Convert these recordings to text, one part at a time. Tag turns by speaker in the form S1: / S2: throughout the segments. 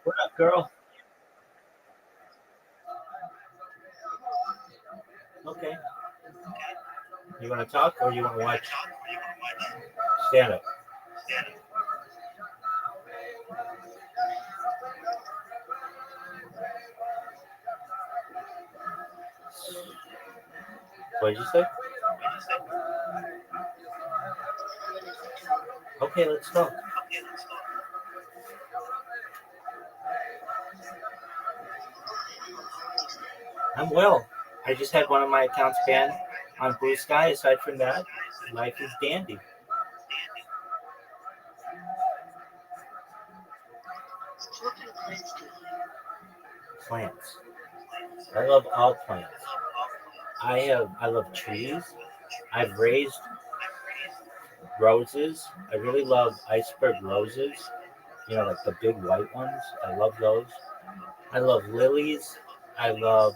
S1: What up, girl? Okay. You want to talk or you want to watch stand up? What did you say? Okay, let's talk. I'm well. I just had one of my accounts banned on Blue Sky. Aside from that, life is dandy. Plants. I love all plants. I love trees. I've raised roses. I really love iceberg roses. Like the big white ones. I love those. I love lilies. I love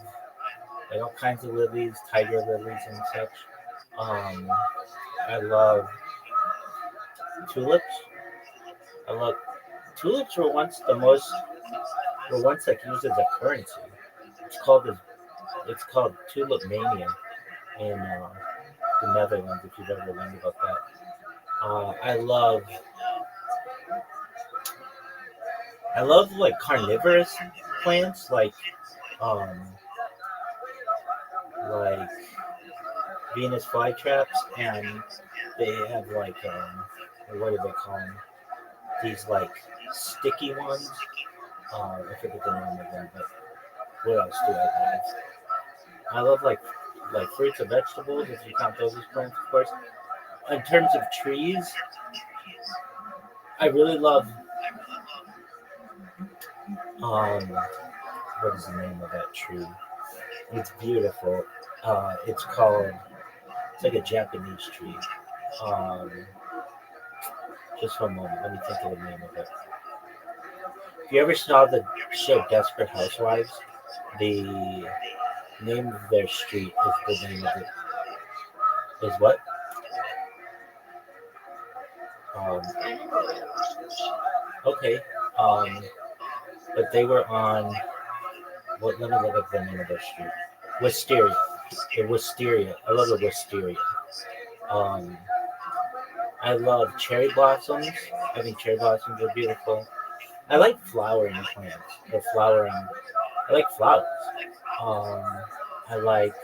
S1: all kinds of lilies, tiger lilies and such. Um, I love tulips. I love tulips were once like used as a currency. It's called it's called tulip mania in the Netherlands. If you've ever learned about that, I love like carnivorous plants um like Venus flytraps, and they have what do they call them? These like sticky ones. I forget the name of them, but what else do I have? I love like fruits and vegetables, if you count those as plants, of course. In terms of trees, I really love um what is the name of that tree? It's beautiful. It's like a Japanese tree. Um just one moment, let me think of the name of it. If you ever saw the show Desperate Housewives, the name of their street is the name of it. Is what? Um, okay. Um, but they were on. What? Let me look up the name of their street. Wisteria. The Wisteria. I love the Wisteria. Um, I love cherry blossoms. I think cherry blossoms are beautiful. I like flowering plants. Or flowering. I like flowers. Um, I like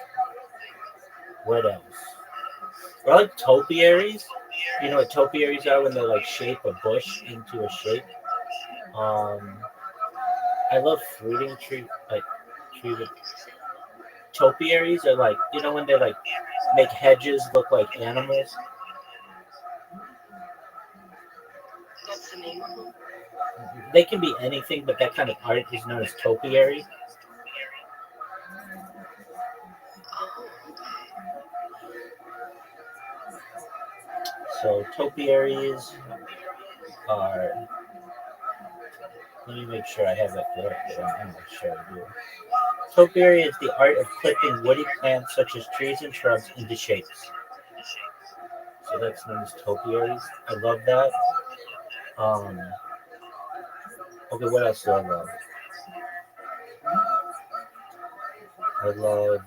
S1: what else? I like topiaries. You know what topiaries are when they like shape a bush into a shape. Um, I love fruiting tree. Topiaries are like when they like make hedges look like animals. They can be anything, but that kind of art is known as topiary. So topiaries are. Let me make sure I have that correct. I'm not sure I do. Topiary is the art of clipping woody plants such as trees and shrubs into shapes. So that's known as topiaries. I love that. Um, okay, what else do I love? I love.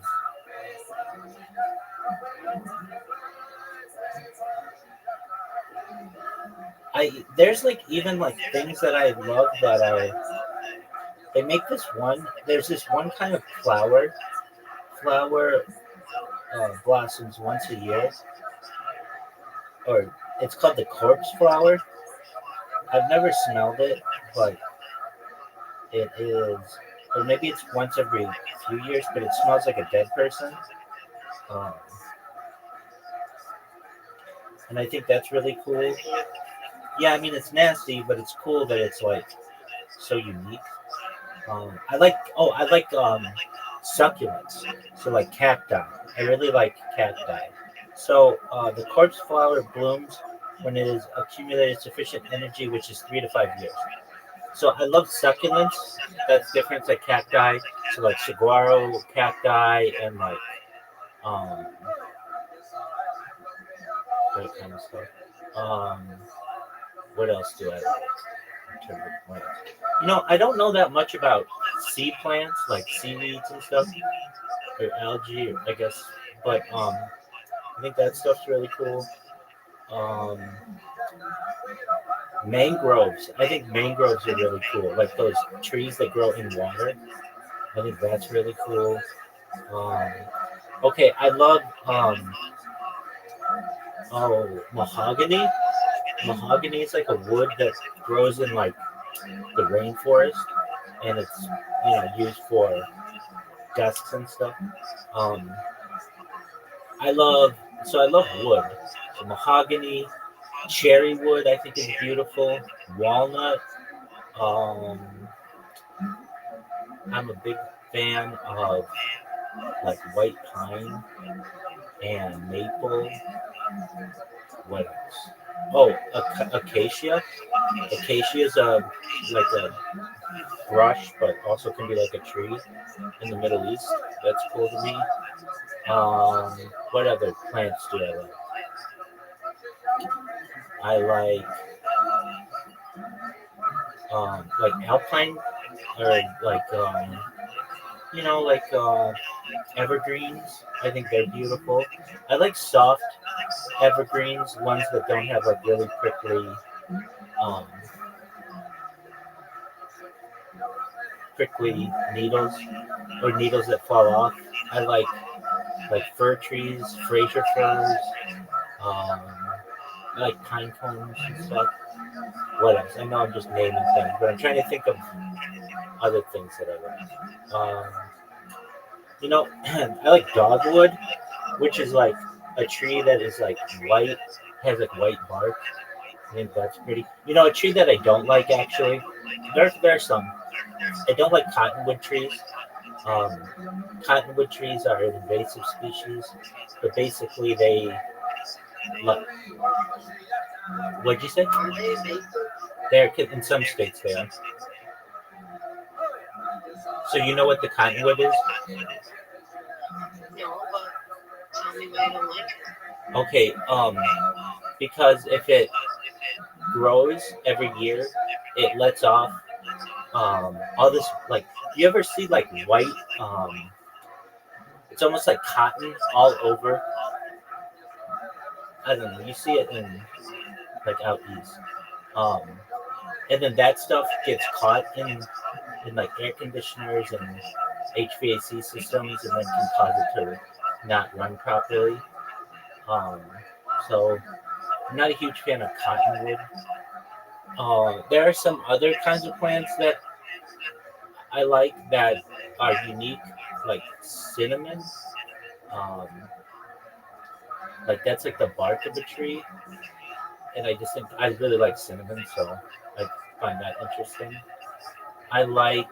S1: There's like even like things that I love that I they make this one. There's this one kind of flower blossoms once a year, or it's called the corpse flower. I've never smelled it, but it is, or maybe it's once every few years, but it smells like a dead person. Um, and I think that's really cool. Yeah, I mean it's nasty, but it's cool that it's like so unique. I like succulents. So like cacti. I really like cacti. So the corpse flower blooms when it has accumulated sufficient energy, which is 3 to 5 years. So I love succulents. That's different like cacti. So like saguaro cacti and like um that kind of stuff. Um, what else do I like? in terms of plants. I don't know that much about sea plants, like seaweeds and stuff, or algae, I guess. But I think that stuff's really cool. Um, Mangroves. I think mangroves are really cool. Like those trees that grow in water. I think that's really cool. Um, okay, I love mahogany. Mahogany is like a wood that grows in like the rainforest, and it's used for desks and stuff. Um, I love wood. So mahogany, cherry wood, I think is beautiful. Walnut. Um, I'm a big fan of like white pine and maple. What else? Oh, acacia. Acacia is like a brush, but also can be like a tree in the Middle East. That's cool to me. What other plants do I like? I like alpine or like evergreens. I think they're beautiful. I like soft evergreens, ones that don't have like really um, prickly needles or needles that fall off. I like fir trees, Fraser firs. Um, I like pine cones and stuff. What else? I know I'm just naming things, but I'm trying to think of other things that I like. I like dogwood, which is like a tree that is like white, has like white bark. I think that's pretty. A tree that I don't like actually. There's some. I don't like cottonwood trees. Um, Cottonwood trees are an invasive species, but basically they. Like, what'd you say? They're in some states they are. So you know what the cottonwood is?
S2: No, but tell me why you don't like it.
S1: Okay. Because if it grows every year, it lets off all this like. You ever see like white? It's almost like cotton all over. I don't know. You see it in like out east. Um, and then that stuff gets caught in like air conditioners and HVAC systems, and then can cause it to not run properly. Um, so I'm not a huge fan of cottonwood. There are some other kinds of plants that I like that are unique, like cinnamon. Um, like that's like the bark of a tree, and I just think I really like cinnamon, so I find that interesting. I like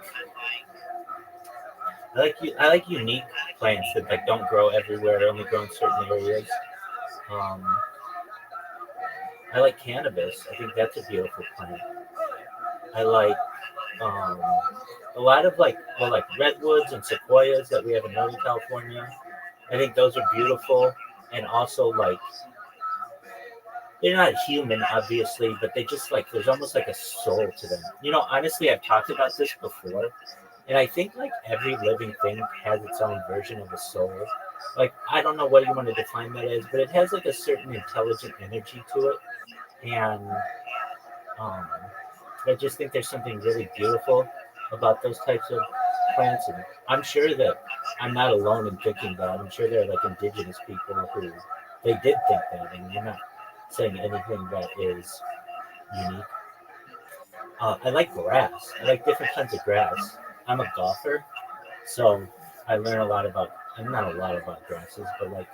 S1: I like unique plants that like don't grow everywhere, only grow in certain areas. Um, I like cannabis. I think that's a beautiful plant. I like um, a lot of like redwoods and sequoias that we have in Northern California. I think those are beautiful, and also like they're not human, obviously, but they just like there's almost like a soul to them. Honestly, I've talked about this before, and I think like every living thing has its own version of a soul. Like I don't know what you want to define that as, but it has like a certain intelligent energy to it, and um, I just think there's something really beautiful about those types of plants, and I'm sure that I'm not alone in thinking that. I'm sure there are like indigenous people who they did think that, and you're not saying anything that is unique. I like grass. I like different kinds of grass. I'm a golfer, so I learn a lot about. I'm not a lot about grasses, but like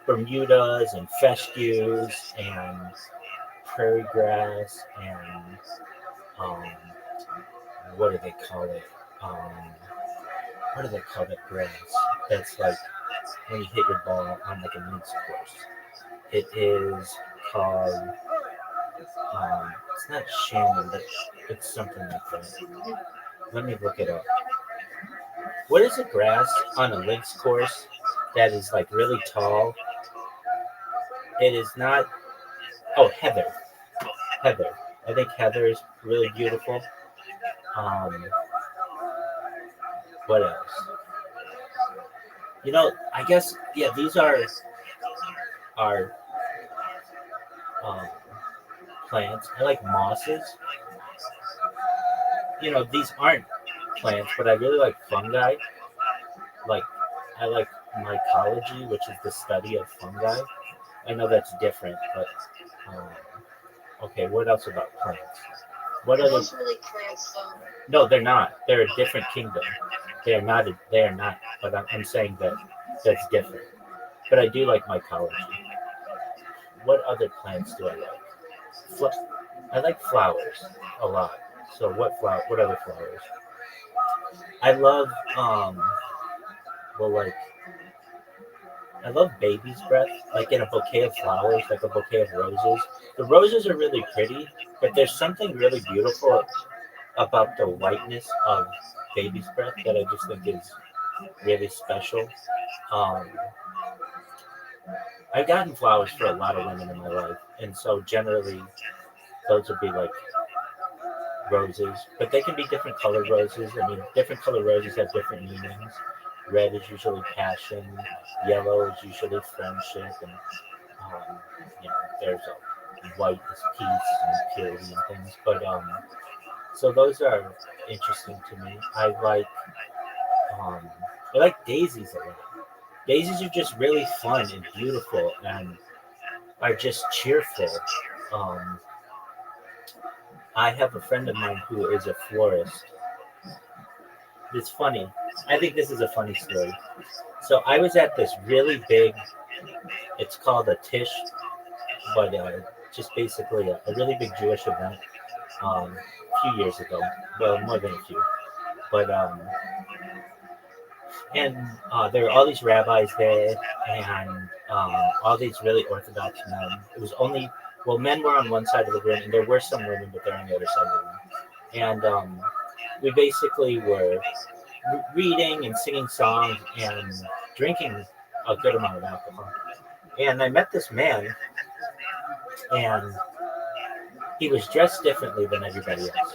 S1: Bermudas and fescues and prairie grass and um, what do they call it? Um, what do they call that grass? That's like when you hit your ball on like a links course. It is called. It's not Shannon, but it's something like that. Let me look it up. What is a grass on a links course that is like really tall? It is not. Oh, heather. Heather. I think heather is really beautiful. Um, what else? I guess yeah. These are um, plants. I like mosses. These aren't plants, but I really like fungi. Like I like mycology, which is the study of fungi. I know that's different, but um, okay. What else about plants? What
S2: Are
S1: other?
S2: those really plants though?
S1: No, they're not. They're a different kingdom. They are not. They are not. But I'm saying that that's different. But I do like mycology. What other plants do I like? I like flowers a lot. So what flower? What other flowers? I love well, like I love baby's breath, like in a bouquet of flowers, like a bouquet of roses. The roses are really pretty, but there's something really beautiful about the whiteness of baby's breath that I just think is really special. Um, I've gotten flowers for a lot of women in my life, and so generally those would be like roses, but they can be different colored roses. I mean, different colored roses have different meanings. Red is usually passion, yellow is usually friendship, and um, there's a white is peace and purity and things. But so those are interesting to me. Um, I like daisies a lot. Daisies are just really fun and beautiful and are just cheerful. Um, I have a friend of mine who is a florist. It's funny. I think this is a funny story. So I was at this really big. It's called a Tish, but just basically a really big Jewish event a few years ago. Well, more than a few. But and there were all these rabbis there, and all these really Orthodox men. It was only men were on one side of the room, and there were some women, but they're on the other side of the room. And we basically were reading and singing songs and drinking a good amount of alcohol. And I met this man, and he was dressed differently than everybody else.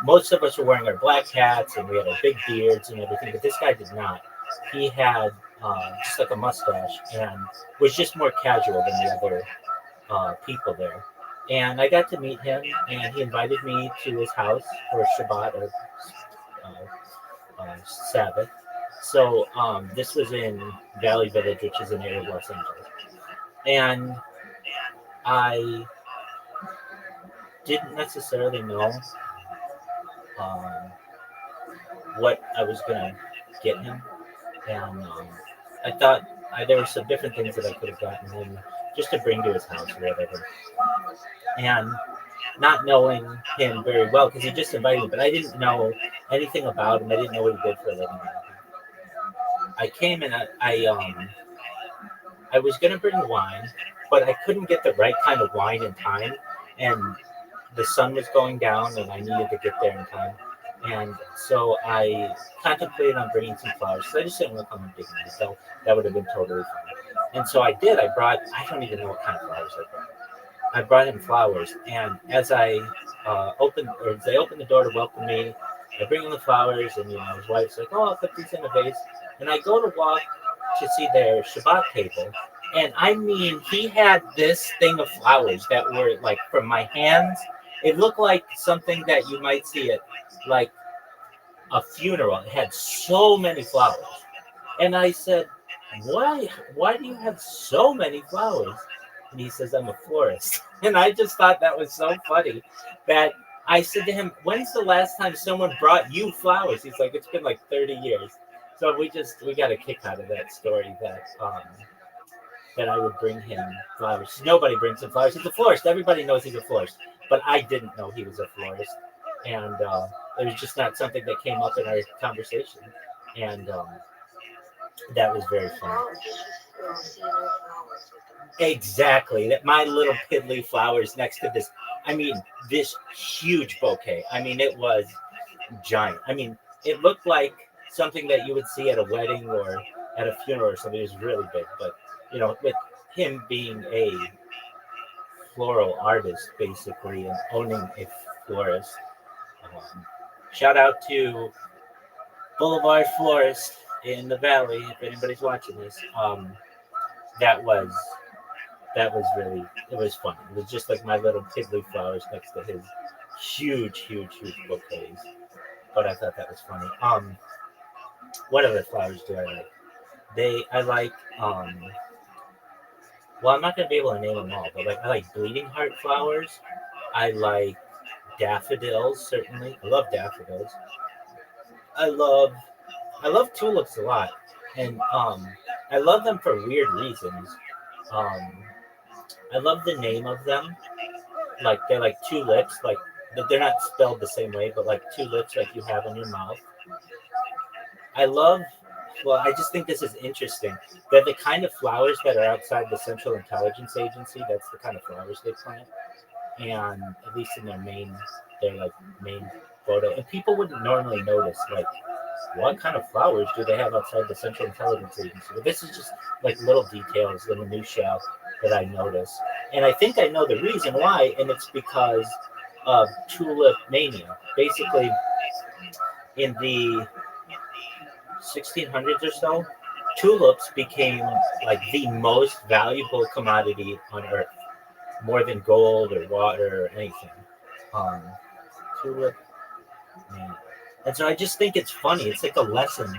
S1: Most of us were wearing our black hats and we had our big beards and everything, but this guy did not. He had just like a mustache and was just more casual than the other people there. And I got to meet him, and he invited me to his house for Shabbat or Sabbath. So this was in Valley Village, which is an area of Los Angeles. And I didn't necessarily know um, what I was going to get him. And I thought there were some different things that I could have gotten him just to bring to his house or whatever. And not knowing him very well, because he just invited me, but I didn't know anything about him. I didn't know what he did for a living. I came and I was going to bring wine, but I couldn't get the right kind of wine in time. And the sun was going down and I needed to get there in time. And so I contemplated on bringing some flowers. So I just didn't want to come and dig me. So that would have been totally fine. And so I did. I don't even know what kind of flowers I brought. I brought him flowers. And as I as they opened the door to welcome me, I bring him the flowers. And, his wife's like, oh, I'll put these in a vase. And I go to walk to see their Shabbat table. And I mean, he had this thing of flowers that were like from my hands. It looked like something that you might see at like a funeral. It had so many flowers. And I said, why? Why do you have so many flowers? And he says, I'm a florist. And I just thought that was so funny that I said to him, when's the last time someone brought you flowers? He's like, it's been like 30 years. So we got a kick out of that story that I would bring him flowers. Nobody brings him flowers. He's a florist. Everybody knows he's a florist. But I didn't know he was a florist. And it was just not something that came up in our conversation. And that was very fun. Exactly. That my little piddly flowers next to this. I mean, this huge bouquet. I mean, it was giant. I mean, it looked like something that you would see at a wedding or at a funeral or something. It was really big. But, with him being a floral artist, basically, and owning a florist. Um, Shout out to Boulevard Florist in the Valley. If anybody's watching this, that was that was really, it was fun. It was just like my little piddly flowers next to his huge bouquets. But I thought that was funny. What other flowers do I like? I like well, I'm not gonna be able to name them all, but like I like bleeding heart flowers. I like daffodils, certainly. I love daffodils. I love I love tulips a lot, and I love them for weird reasons. Um, I love the name of them. Like they're like two lips, like they're not spelled the same way, but like two lips, like you have in your mouth. I love. Well, I just think this is interesting. They're the kind of flowers that are outside the Central Intelligence Agency. That's the kind of flowers they plant, and at least in their like main photo. And people wouldn't normally notice like what kind of flowers do they have outside the Central Intelligence Agency. But this is just like little details, the minutia that I notice, and I think I know the reason why, and it's because of tulip mania. Basically, in the 1600s or so, tulips became like the most valuable commodity on earth, more than gold or water or anything. Um, Tulip mania. And so I just think it's funny. It's like a lesson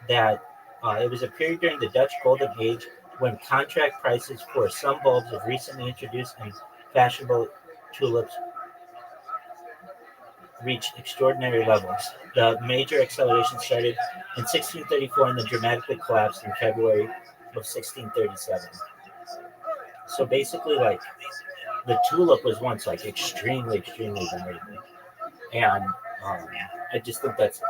S1: that it was a period during the Dutch Golden Age when contract prices for some bulbs of recently introduced and fashionable tulips reached extraordinary levels. The major acceleration started in 1634 and then dramatically collapsed in February of 1637. So basically, like the tulip was once like extremely valuable, and um, I just think that's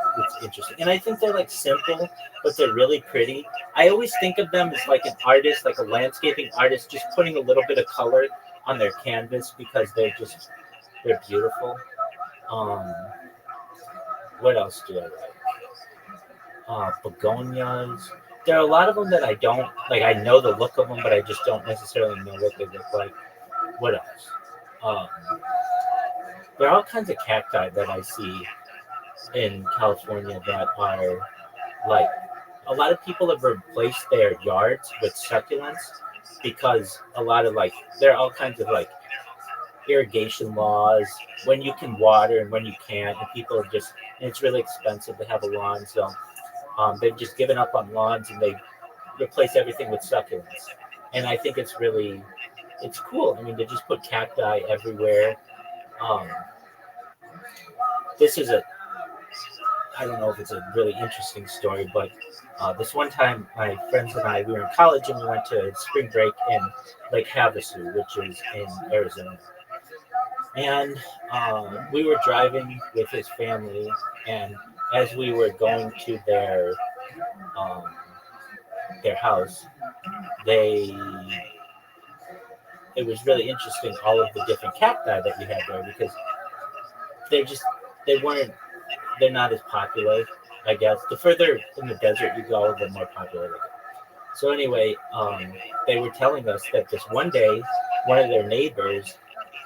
S1: interesting. And I think they're like simple, but they're really pretty. I always think of them as like an artist, like a landscaping artist, just putting a little bit of color on their canvas because they're beautiful. Um, what else do I like? Begonias. There are a lot of them that I don't like. I know the look of them, but I just don't necessarily know what they look like. What else? Um, there are all kinds of cacti that I see in California that are like a lot of people have replaced their yards with succulents because a lot of like there are all kinds of like irrigation laws when you can water and when you can't, and people are just and it's really expensive to have a lawn, so they've just given up on lawns and they replace everything with succulents. And I think it's cool. I mean, they just put cacti everywhere. Um, this is a I don't know if it's a really interesting story, but this one time, my friends and I, we were in college and we went to spring break in Lake Havasu, which is in Arizona. And we were driving with his family, and as we were going to um, their house, they it was really interesting all of the different cacti that we had there because they're just they weren't they're not as popular, I guess. The further in the desert you go, the more popular they get. So anyway, they were telling us that this one day, one of their neighbors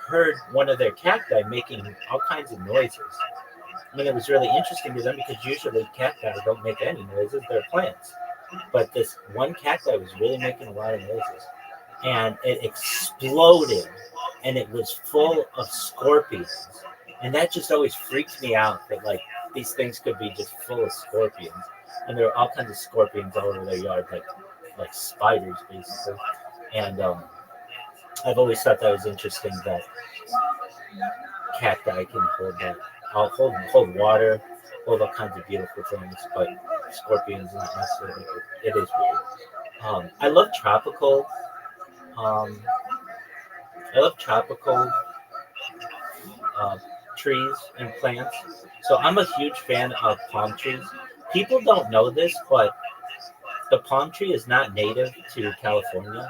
S1: heard one of their cacti making all kinds of noises. I mean, it was really interesting to them because usually cacti don't make any noises; they're plants. But this one cacti was really making a lot of noises, and it exploded, and it was full of scorpions, and that just always freaks me out that like these things could be just full of scorpions, and there are all kinds of scorpions all over their yard, like spiders basically. And I've always thought that was interesting that cacti can hold that, hold water, hold all kinds of beautiful things, but scorpions not necessarily. It is weird. I love tropical. Um, I love tropical uh, trees and plants. So I'm a huge fan of palm trees. People don't know this, but the palm tree is not native to California.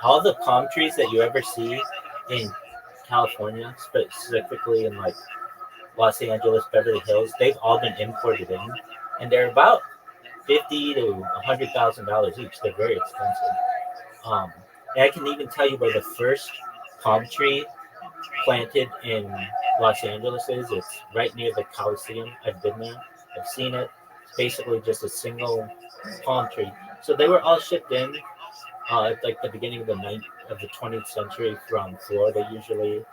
S1: All the palm trees that you ever see in California, specifically in like Los Angeles, Beverly Hills, they've all been imported in, and they're about $50,000 to $100,000 each. They're very expensive. Um, and I can even tell you where the first palm tree planted in Los Angeles is. It's right near the Coliseum. I've been there. I've seen it. It's basically just a single palm tree. So they were all shipped in at like the beginning of the 20th century from Florida usually,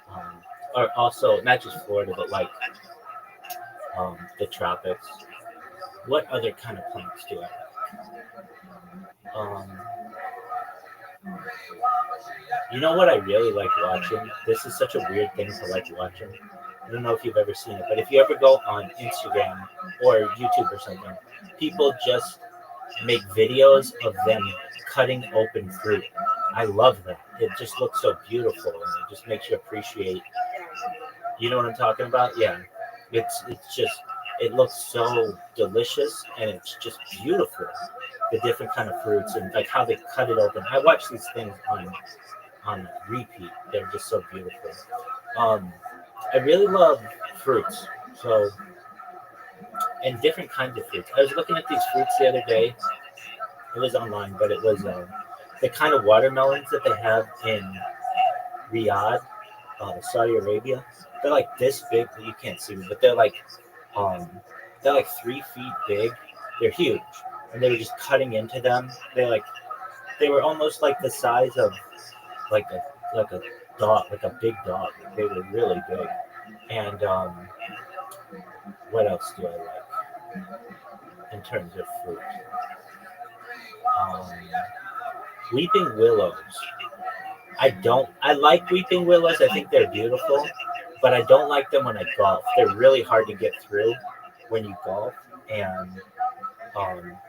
S1: um, or also not just Florida but like the tropics. What other kind of plants do I like? You know what I really like watching? This is such a weird thing to like watching. I don't know if you've ever seen it, but if you ever go on Instagram or YouTube or something, people just make videos of them cutting open fruit. I love that. It just looks so beautiful and it just makes you appreciate. You know what I'm talking about? Yeah. It's just it looks so delicious and it's just beautiful. The different kind of fruits and like how they cut it open. I watch these things on repeat. They're just so beautiful. Um, I really love fruits. So and different kinds of fruits. I was looking at these fruits the other day. It was online, but it was the kind of watermelons that they have in Riyadh, Saudi Arabia. They're like this big. You can't see them, but um, they're like 3 feet big. They're huge, and they were just cutting into them. They were almost like the size of like a dog, like a big dog. They were really big. And what else do I like in terms of fruit? Um, weeping willows. I don't. I like weeping willows. I think they're beautiful, but I don't like them when I golf. They're really hard to get through when you golf, and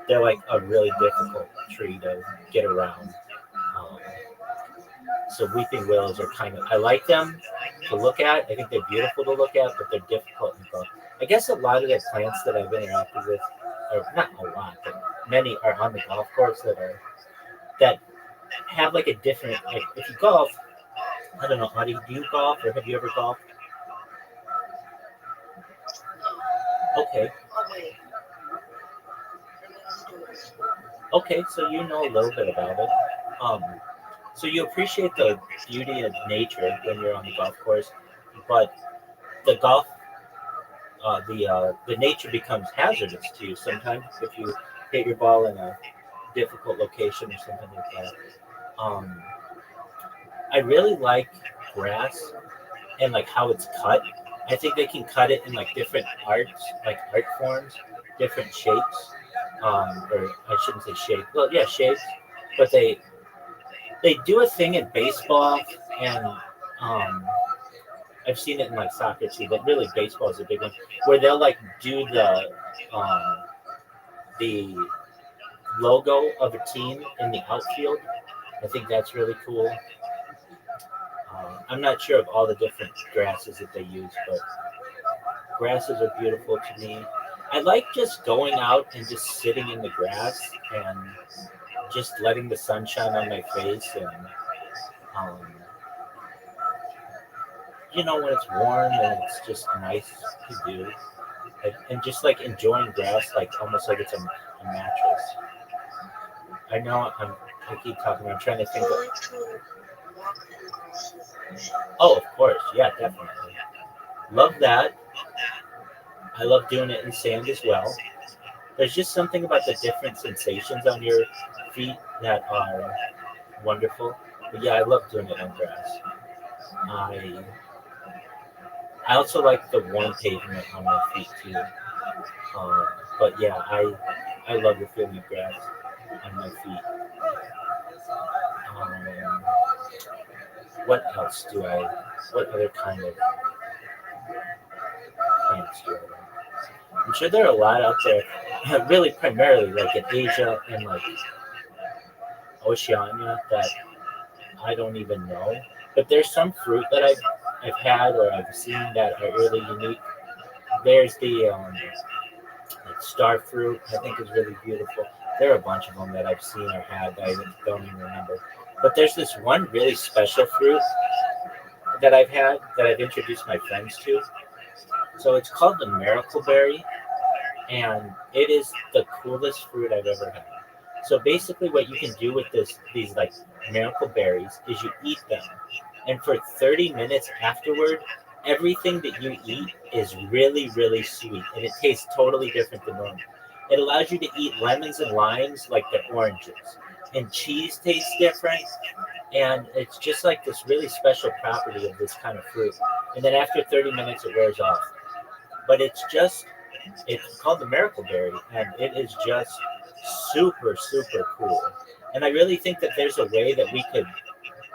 S1: they're like a really difficult tree to get around. Um, so weeping willows are kind of. I like them to look at. I think they're beautiful to look at, but they're difficult to golf. I guess a lot of the plants that I've interacted with, or not a lot, but many are on the golf course that have like a different. Like if you golf, I don't know. How do you golf, or have you ever golfed? Okay,
S2: Oh, wait.
S1: okay. So you know a little bit about it. Um, so you appreciate the beauty of nature when you're on the golf course, but the golf, the nature becomes hazardous to you sometimes if you hit your ball in a difficult location or something like that. Um, I really like grass and like how it's cut. I think they can cut it in like different arts, like art forms, different shapes. Or I shouldn't say shape. Well, yeah, shapes. But they do a thing in baseball, and um, I've seen it in like soccer too. But really, baseball is a big one where they'll like do the logo of a team in the outfield. I think that's really cool. I'm not sure of all the different grasses that they use, but grasses are beautiful to me. I like just going out and just sitting in the grass and just letting the sun shine on my face and um, when it's warm and it's just nice to do and just like enjoying grass like almost like it's a mattress. I know I keep talking. I'm trying to think.
S2: I like to walk in the grass with fish.
S1: Oh, of course, yeah, definitely. Love that. I love doing it in sand as well. There's just something about the different sensations on your feet that are wonderful. But yeah, I love doing it on grass. I I also like the warm pavement on my feet too. Um, but yeah, I love the feeling of grass on my feet. Um, what else do I? What other kind of plants do I like? I'm sure there are a lot out there. Really, primarily like in Asia and like Oceania that I don't even know. But there's some fruit that I've had or I've seen that are really unique. There's the like star fruit. I think is really beautiful. There are a bunch of them that I've seen or had that I don't even remember. But there's this one really special fruit that I've had that I've introduced my friends to. So it's called the miracle berry, and it is the coolest fruit I've ever had. So basically, what you can do with these like miracle berries is you eat them, And for 30 minutes afterward, everything that you eat is really, really sweet, and it tastes totally different than normal. It allows you to eat lemons and limes like they're oranges, and cheese tastes different, and it's just like this really special property of this kind of fruit. And then after 30 minutes, it wears off. But it's called the miracle berry, and it is just super, super cool. And I really think that there's a way that we could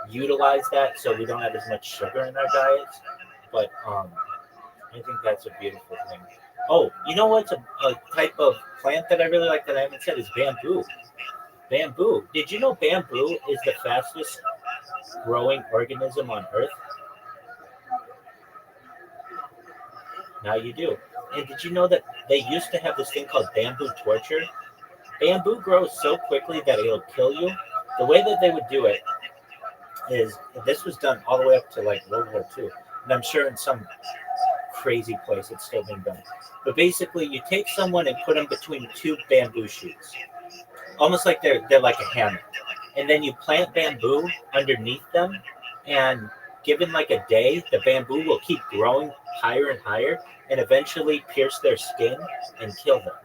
S1: utilize that so we don't have as much sugar in our diets. But I think that's a beautiful thing. Oh, you know what's a type of plant that I really like that I haven't said is bamboo. Bamboo. Did you know bamboo is the fastest growing organism on Earth? Now you do. And did you know that they used to have this thing called bamboo torture? Bamboo grows so quickly that it'll kill you. The way that they would do it is this was done all the way up to like World War II. And I'm sure in some crazy place it's still being done. But basically, you take someone and put them between two bamboo shoots, almost like they're like a hammock. And then you plant bamboo underneath them, and given like a day, the bamboo will keep growing higher and higher, and eventually pierce their skin and kill them.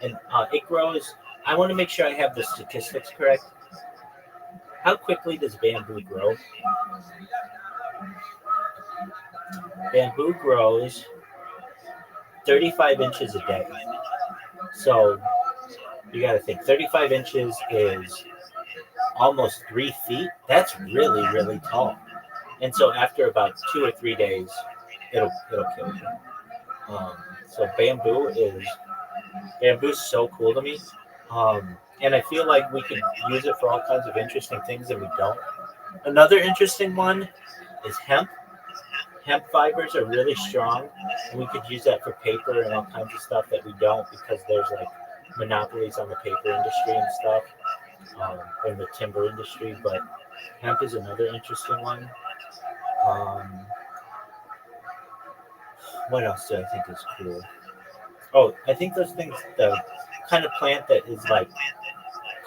S1: And it grows. I want to make sure I have the statistics correct. How quickly does bamboo grow? Bamboo grows 35 inches a day. So you got to think 35 inches is almost 3 feet. That's really, really tall. And so after about 2 or 3 days, it'll kill you. So bamboo's so cool to me. And I feel like we could use it for all kinds of interesting things, and we don't. Another interesting one is hemp. Hemp fibers are really strong, and we could use that for paper and all kinds of stuff that we don't because there's like monopolies on the paper industry and stuff, in the timber industry. But hemp is another interesting one. Um, what else do I think is cool? Oh, I think those things, the kind of plant that is like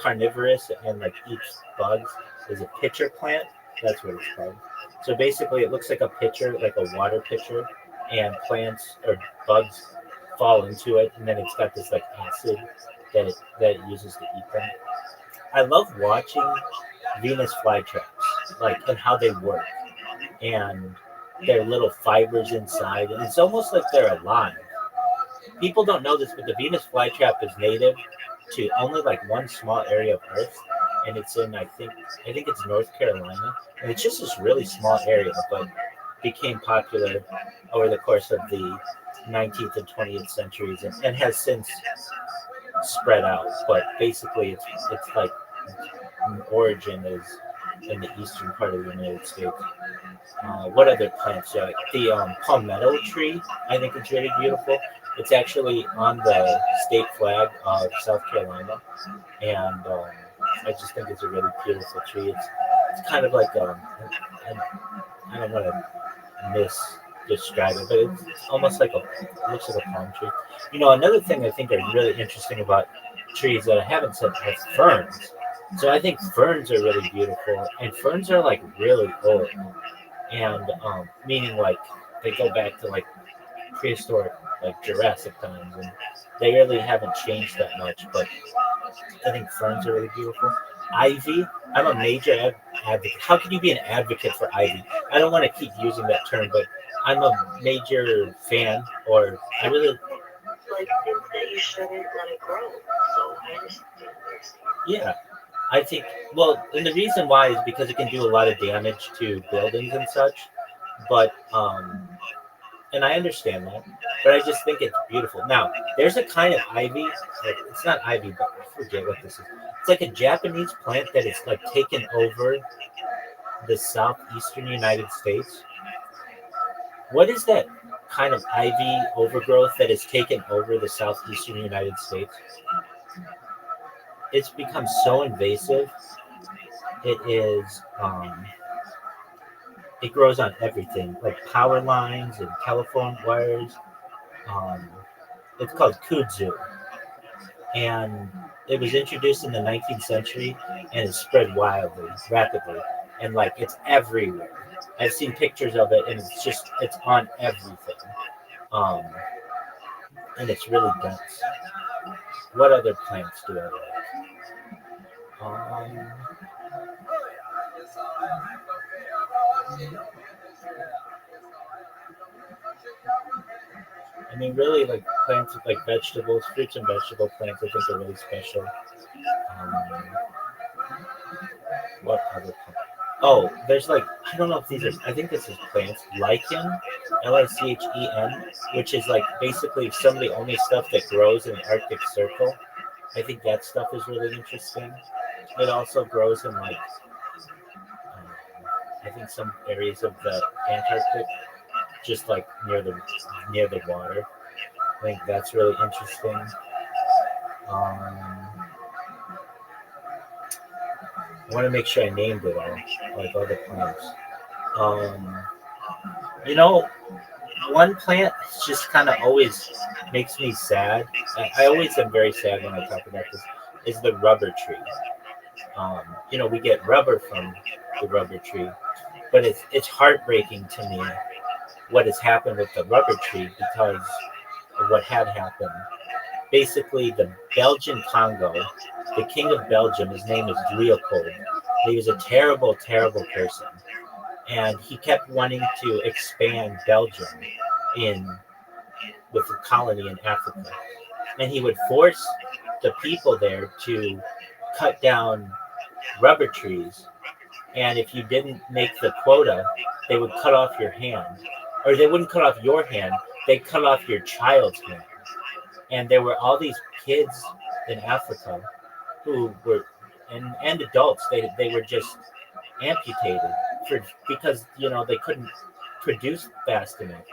S1: carnivorous and like eats bugs is a pitcher plant. That's what it's called. So basically, it looks like a pitcher, like a water pitcher, and plants or bugs fall into it, and then it's got this like acid that it uses to eat them. I love watching Venus flytraps, like and how they work, and their little fibers inside, and it's almost like they're alive. People don't know this, but the Venus flytrap is native to only like one small area of Earth, and it's in I think it's North Carolina, and it's just this really small area, but became popular over the course of the 19th and 20th centuries, and has since spread out. But basically, it's like origin is in the eastern part of the United States. What other plants? The palmetto tree, I think it's really beautiful. It's actually on the state flag of South Carolina, and I just think it's a really beautiful tree. It's kind of like I don't want to describe it, but it's almost like it looks like a palm tree. You know, another thing I think are really interesting about trees that I haven't said are ferns. So I think ferns are really beautiful, and ferns are like really old, and meaning like they go back to like prehistoric, like Jurassic times, and they really haven't changed that much. But I think ferns are really beautiful. Ivy, I'm a major advocate. How can you be an advocate for ivy? I don't want to keep using that term, but I'm a major fan, or I really,
S2: Like things that you shouldn't let it grow. So I understand.
S1: yeah, I think, well, and the reason why is because it can do a lot of damage to buildings and such. But and I understand that, but I just think it's beautiful. Now, there's a kind of ivy, like, it's not ivy, but I forget what this is. It's like a Japanese plant that is like taken over the southeastern United States. What is that kind of ivy overgrowth that has taken over the southeastern United States? It's become so invasive. It is, it grows on everything, like power lines and telephone wires. Um, it's called kudzu, and it was introduced in the 19th century and it spread wildly, rapidly, and like it's everywhere. I've seen pictures of it, and it's on everything, um, and it's really dense. What other plants do I like? I mean, really, like plants, like vegetables, fruits and vegetable plants, I think are really special. Um, what other plant? Oh, there's like I don't know if these are. I think this is plants. Lichen, Lichen, which is like basically some of the only stuff that grows in the Arctic Circle. I think that stuff is really interesting. It also grows in like I think some areas of the Antarctic, just like near the water. I think that's really interesting. I want to make sure I named it all, like all the plants. Um, you know, one plant just kind of always makes me sad. I always am very sad when I talk about this. Is the rubber tree. We get rubber from the rubber tree, but it's heartbreaking to me what has happened with the rubber tree because of what had happened. Basically, the Belgian Congo, the king of Belgium, his name is Leopold. He was a terrible, terrible person, and he kept wanting to expand Belgium in with a colony in Africa, and he would force the people there to cut down rubber trees, and if you didn't make the quota, they would cut off your hand, or they wouldn't cut off your hand, they'd cut off your child's hand. And there were all these kids in Africa who were and adults, they were just amputated for because they couldn't produce fast enough.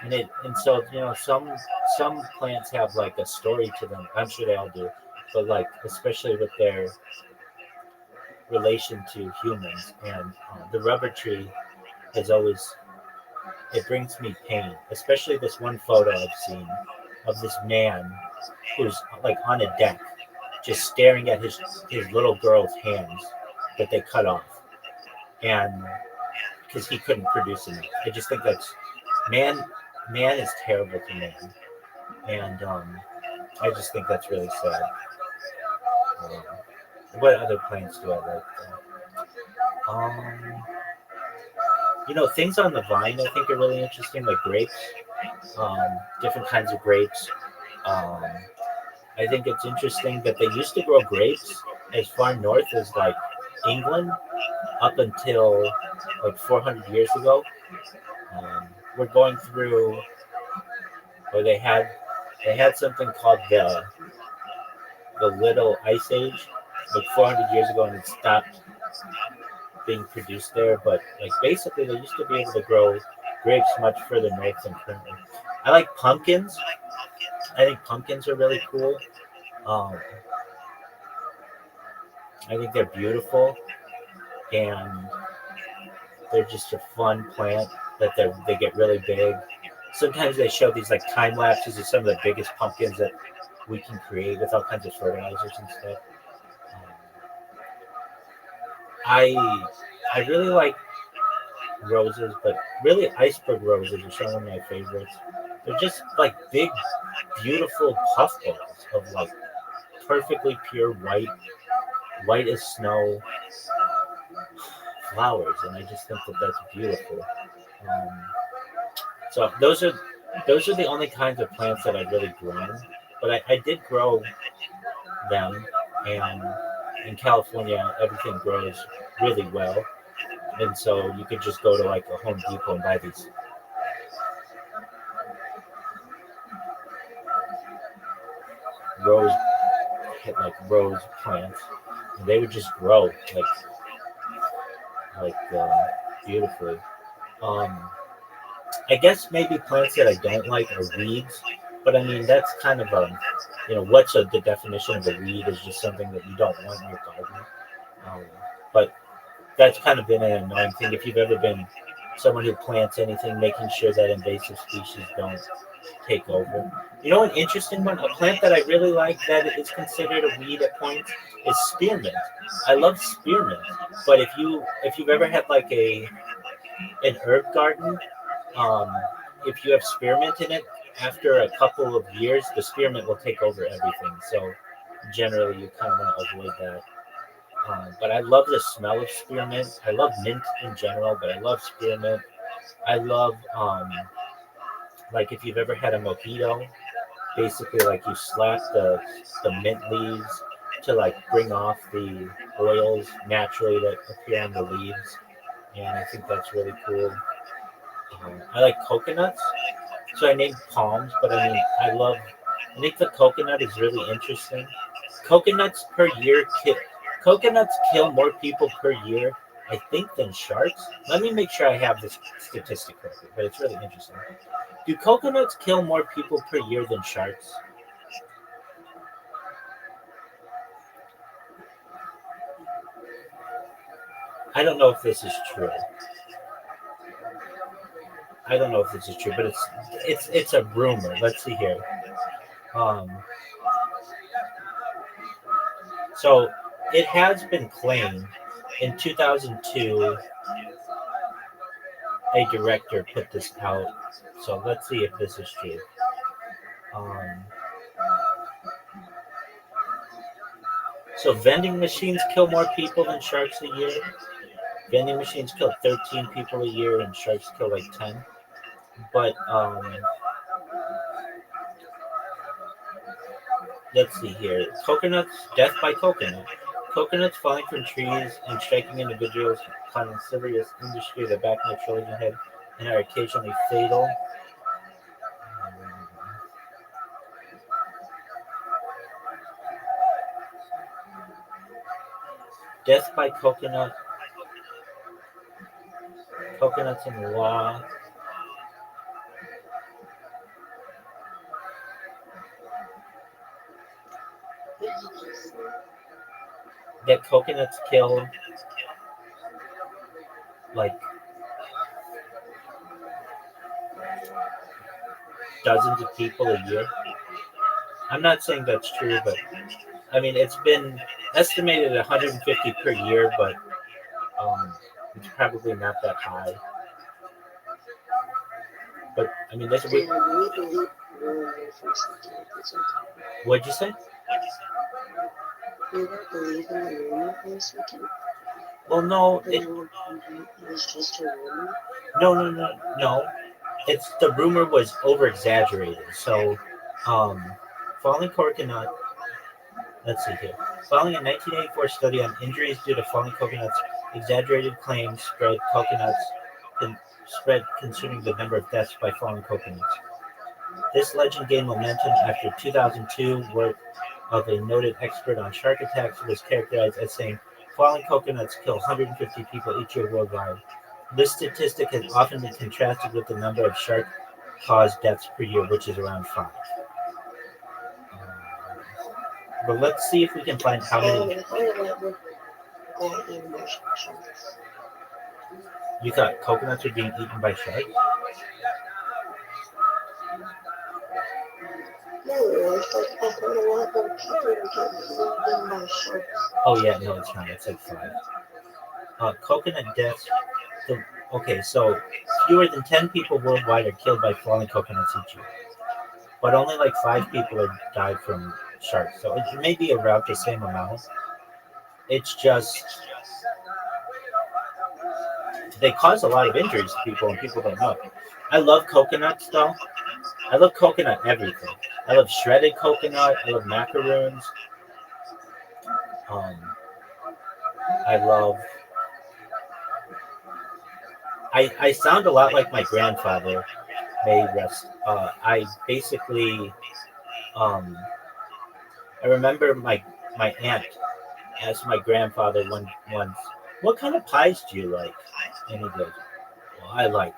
S1: And so some plants have like a story to them. I'm sure they all do, but like especially with their relation to humans. And the rubber tree has always it brings me pain, especially this one photo I've seen of this man who's like on a deck, just staring at his little girl's hands that they cut off, and because he couldn't produce enough. I just think that's man. Man is terrible to man, and I just think that's really sad. Um, what other plants do I like? Things on the vine I think are really interesting, like grapes, um, different kinds of grapes. Um, I think it's interesting that they used to grow grapes as far north as like England up until like 400 years ago. Um, we're going through, or they had something called the Little Ice Age, like 400 years ago, and it stopped being produced there. But like basically, they used to be able to grow grapes much further north than currently. I like pumpkins. I think pumpkins are really cool. Um, I think they're beautiful and they're just a fun plant that they get really big. Sometimes they show these like time lapses of some of the biggest pumpkins that we can create with all kinds of fertilizers and stuff. Um, I really like roses, but really iceberg roses are some of my favorites. They're just like big, beautiful puffballs of like perfectly pure white as snow flowers, and I just think that that's beautiful. Um, so those are the only kinds of plants that I've really grown, but I did grow them, and in California everything grows really well, and so you could just go to like a Home Depot and buy these rose rose plants, and they would just grow like beautifully. Um, I guess maybe plants that I don't like are weeds, but I mean that's kind of what's the definition of a weed is just something that you don't want in your garden. Um, but that's kind of been an annoying thing. If you've ever been someone who plants anything, making sure that invasive species don't take over. An interesting one, a plant that I really like that is considered a weed at points is spearmint. I love spearmint, but if you've ever had like An herb garden, um, if you have spearmint in it, after a couple of years, the spearmint will take over everything. So generally, you kind of want to avoid that. But I love the smell of spearmint. I love mint in general, but I love spearmint. I love like if you've ever had a mojito, basically like you slap the mint leaves to like bring off the oils naturally that appear on the leaves, and I think that's really cool. I like coconuts, so I named palms, but I mean I love. I think the coconut is really interesting. Coconuts per year kill. Coconuts kill more people per year, I think, than sharks. Let me make sure I have this statistic correctly, but it's really interesting. Do coconuts kill more people per year than sharks? I don't know if this is true. I don't know if this is true, but it's a rumor. Let's see here. Um, so it has been claimed in 2002 a director put this out. So let's see if this is true. Um, so vending machines kill more people than sharks a year. Vending machines kill 13 people a year, and sharks kill like 10. But let's see here. Coconuts, death by coconut. Coconuts falling from trees and striking individuals causing serious injury to the back, neck, shoulders, and head, and are occasionally fatal. Death by coconut. Coconuts in law. That coconuts kill like dozens of people a year. I'm not saying that's true, but I mean it's been estimated at 150 per year, but um, it's probably not that high. But I mean, that's
S2: Did we believe rumor for a second at the same time?
S1: what'd you say?
S2: We were believing the rumor for a second,
S1: Well, no,
S2: but now it was just a rumor.
S1: no. It's the rumor was over exaggerated. So, um, falling coconut. Let's see here. Following a 1984 study on injuries due to falling coconuts, exaggerated claims spread concerning the number of deaths by falling coconuts. This legend gained momentum after 2002 work of a noted expert on shark attacks was characterized as saying falling coconuts kill 150 people each year worldwide. This statistic has often been contrasted with the number of shark-caused deaths per year, which is around 5. But let's see if we can find how
S2: And
S1: many.
S2: if I ever got eaten by sharks,
S1: You thought coconuts were being eaten by sharks?
S2: no, it's like I've heard a lot more people get eaten by sharks.
S1: Oh yeah, no, it's not. It's like 5. Coconut deaths. The, okay, so fewer than 10 people worldwide are killed by falling coconuts each year, but only like 5 people are died from sharks. So it may be around the same amount. It's just they cause a lot of injuries to people, and people don't know. I love coconuts though. I love coconut everything. I love shredded coconut. I love macaroons. Um, I love. I sound a lot like my grandfather. May rest. I basically. Um, I remember my aunt asked my grandfather once, "What kind of pies do you like?" And he goes, "Well, I like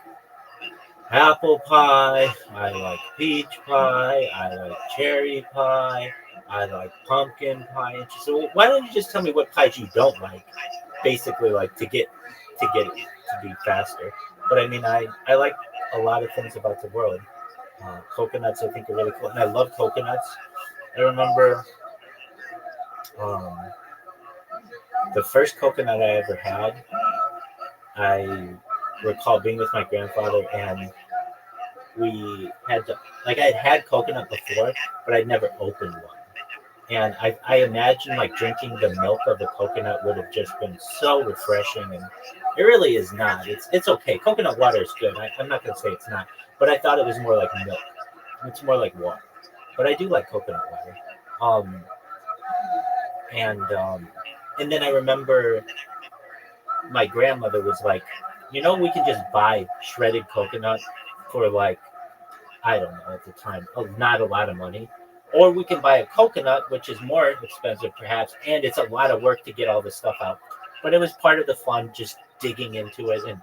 S1: apple pie, I like peach pie, I like cherry pie, I like pumpkin pie." And she said, "Well, why don't you just tell me what pies you don't like?" Basically, like to get it to be faster. But I mean, I like a lot of things about the world. Coconuts, I think, are really cool, and I love coconuts. I remember um, the first coconut I ever had. I recall being with my grandfather, and we had to, like, I had coconut before, but I'd never opened one. And I imagine like drinking the milk of the coconut would have just been so refreshing, and it really is not. It's okay. Coconut water is good. I'm not gonna say it's not, but I thought it was more like milk. It's more like water, but I do like coconut water. Um, and and then I remember my grandmother was like, we can just buy shredded coconut for like, I don't know at the time, not a lot of money. Or we can buy a coconut, which is more expensive perhaps, and it's a lot of work to get all this stuff out. But it was part of the fun, just digging into it and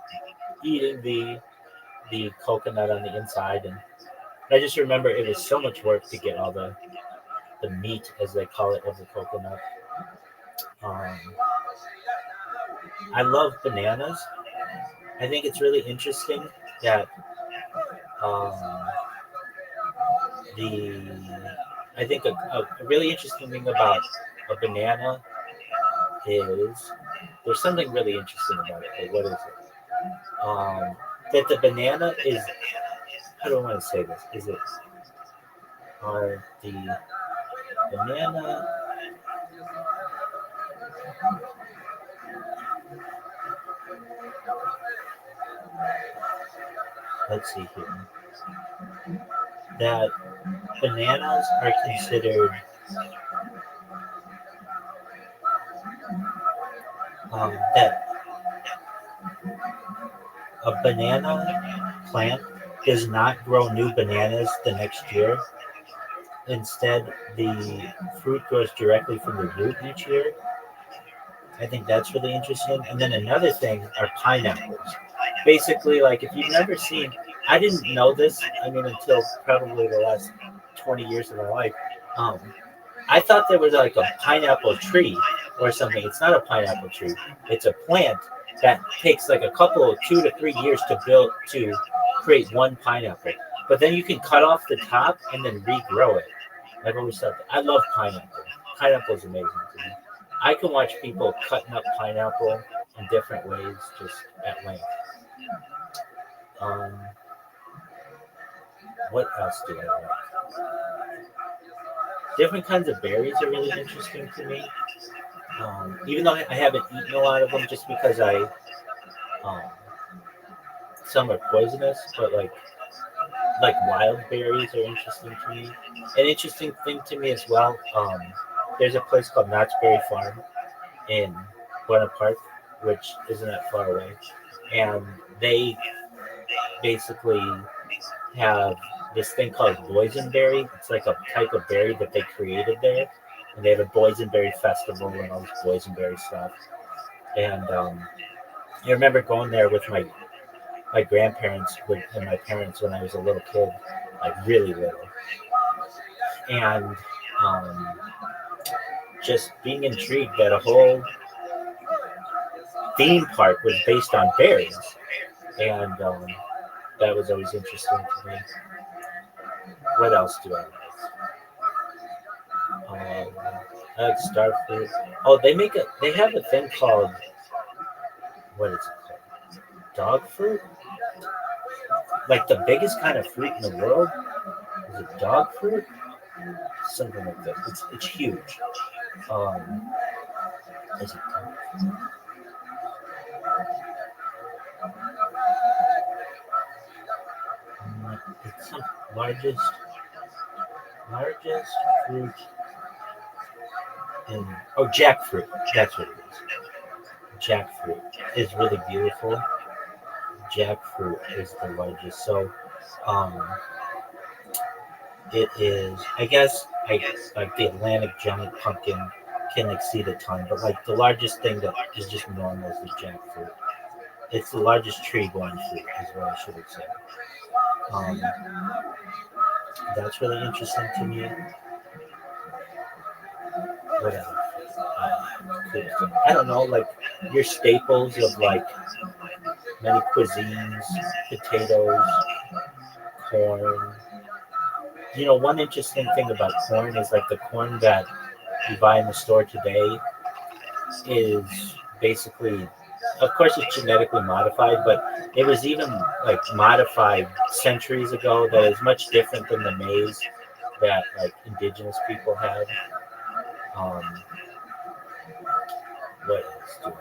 S1: eating the coconut on the inside. And I just remember it was so much work to get all the meat, as they call it, of the coconut. Um, I love bananas. I think it's really interesting that um, the I think a really interesting thing about a banana is there's something really interesting about it. Like, what is it? That the banana is, how do I want to say this? Is it the banana? Let's see here. That bananas are considered that a banana plant does not grow new bananas the next year. Instead, the fruit grows directly from the root each year. I think that's really interesting. And then another thing are pineapples. Basically, like, if you've never seen, I didn't know this, I mean, until probably the last 20 years of my life. Um, I thought there was like a pineapple tree or something. It's not a pineapple tree. It's a plant that takes like a couple of 2 to 3 years to build to create one pineapple. But then you can cut off the top and then regrow it. I've always thought that. I love pineapple. Pineapple is amazing to me. I can watch people cutting up pineapple in different ways, just at length. Um, what else do I like? Different kinds of berries are really interesting to me. Even though I haven't eaten a lot of them, just because um, some are poisonous, but like wild berries are interesting to me. An interesting thing to me as well. There's a place called Knott's Berry Farm in Buena Park, which isn't that far away, and they basically have this thing called boysenberry. It's like a type of berry that they created there, and they have a boysenberry festival and all this boysenberry stuff. And I remember going there with my grandparents and my parents when I was a little kid, like really little, and um, just being intrigued that a whole theme park was based on berries, and that was always interesting to me. What else do I like? I like star fruit. Oh, they have a thing called, what is it called? Dog fruit? Like the biggest kind of fruit in the world? Is it dog fruit? Something like that. It's huge. Um, is it it's some largest fruit in, oh, jackfruit. That's what it is. Jackfruit is really beautiful. Jackfruit is the largest. So, um, it is, I guess, like the Atlantic giant pumpkin can exceed a ton, but like the largest thing that is just normal is the jackfruit. It's the largest tree borne fruit, is what I should have said. Um, that's really interesting to me. What else? Cool stuff. I don't know, like your staples of like many cuisines, potatoes, corn. One interesting thing about corn is like the corn that you buy in the store today is basically of course it's genetically modified, but it was even like modified centuries ago that is much different than the maize that like indigenous people had. Um, what else do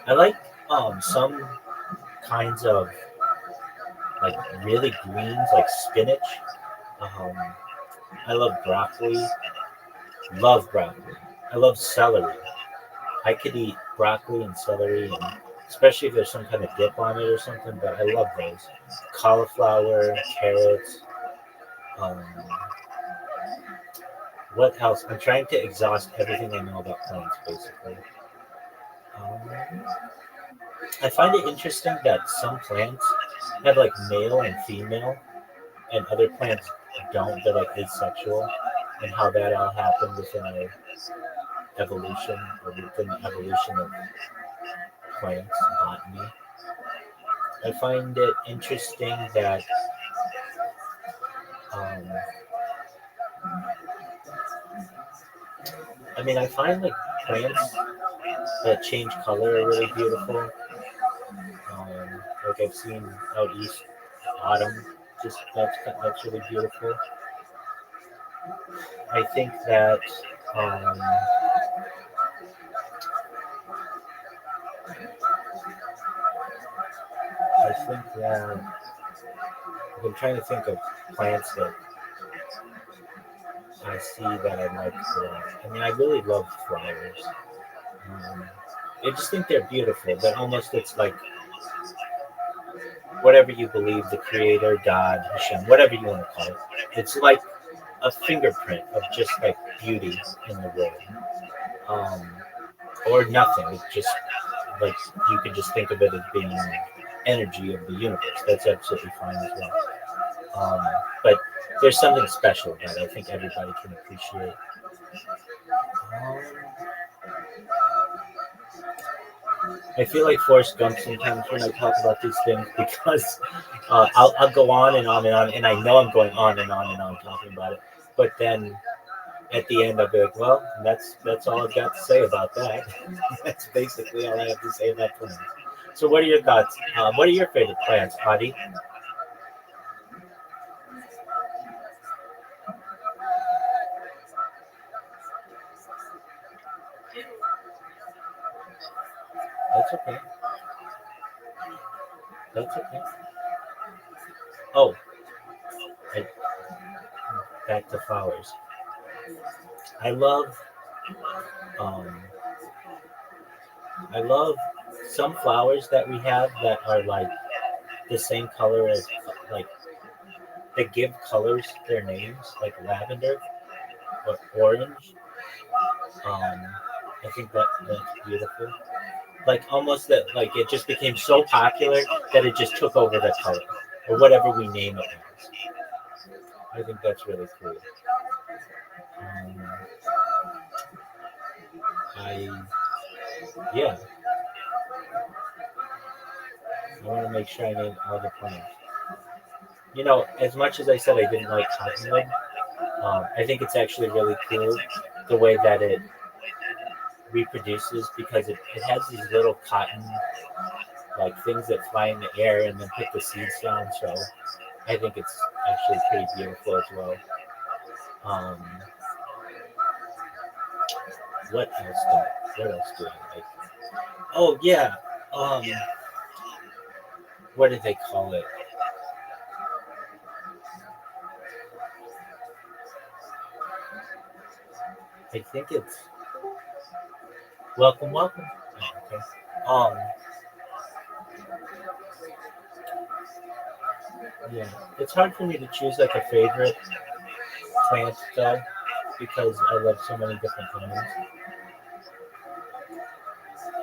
S1: I like? Some kinds of like really greens like spinach. Um, I love broccoli. Love broccoli. I love celery. I could eat broccoli and celery, and especially if there's some kind of dip on it or something. But I love those. Cauliflower, carrots. Um, what else? I'm trying to exhaust everything I know about plants, basically. Um, I find it interesting that some plants have like male and female, and other plants don't. They're like asexual, and how that all happened within our evolution or within the evolution of plants, botany. I find it interesting that um, I mean I find like plants that change color are really beautiful. Like I've seen out east, autumn, just that's really beautiful. I think that um, I think that I'm trying to think of plants that I see that I like a lot. I mean, I really love flowers. Um, I just think they're beautiful. But almost it's like whatever you believe, the Creator, God, Hashem, whatever you want to call it. It's like a fingerprint of just like beauty in the world, um, or nothing. It's just like you could just think of it as being energy of the universe. That's absolutely fine as well. Um, but there's something special that I think everybody can appreciate. Um, I feel like Forrest Gump sometimes when I talk about these things because I'll go on and on and on, and I know I'm going on and on and on talking about it. But then at the end, I'll be like, well, that's all I've got to say about that. That's basically all I have to say about plants. So, what are your thoughts? What are your favorite plants, Hadi? That's okay. That's okay. Oh, I, back to flowers. I love um, I love some flowers that we have that are like the same color as like they give colors their names, like lavender or orange. I think that's beautiful. Like almost that, like it just became so popular that it just took over the color or whatever we name it as. I think that's really cool. Um, I yeah, I want to make sure I name all the plants. As much as I said I didn't like cottonwood, I think it's actually really cool the way that it reproduces because it has these little cotton like things that fly in the air and then put the seeds down. So I think it's actually pretty beautiful as well. Um, what else do I like? Oh yeah. Um, what did they call it? I think it's welcome, welcome. Oh, okay. Yeah, it's hard for me to choose like a favorite plant though because I love so many different kinds.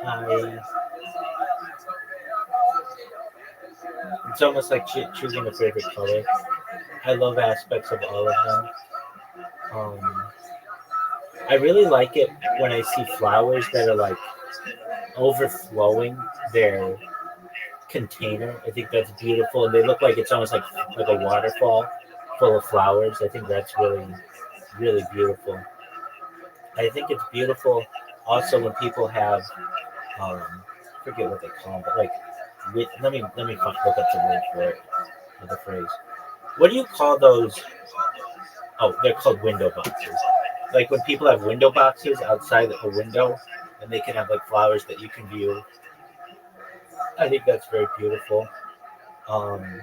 S1: I It's almost like choosing a favorite color. I love aspects of all of them. Um, I really like it when I see flowers that are like overflowing their container. I think that's beautiful, and they look like it's almost like a waterfall full of flowers. I think that's really beautiful. I think it's beautiful also when people have um, forget what they call them, but like, let me look up the word for it, for the phrase. What do you call those? Oh, they're called window boxes. Like when people have window boxes outside a window, and they can have like flowers that you can view. I think that's very beautiful. Um,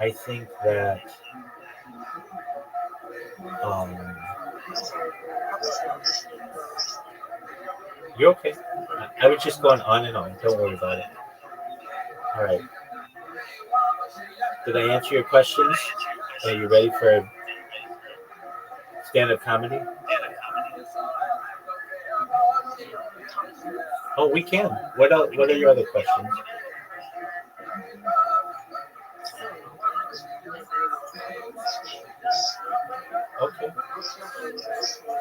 S1: I think that um,
S2: I'm sorry, bro. I wasn't listening.
S1: you're okay. I was just going on and on. Don't worry about it. All right. Did I answer your questions? Are you ready for stand-up comedy? Oh, we can. What else, what are your other questions?
S2: I don't know. I agree with cheese.
S1: Okay,
S2: It's not that I was listening.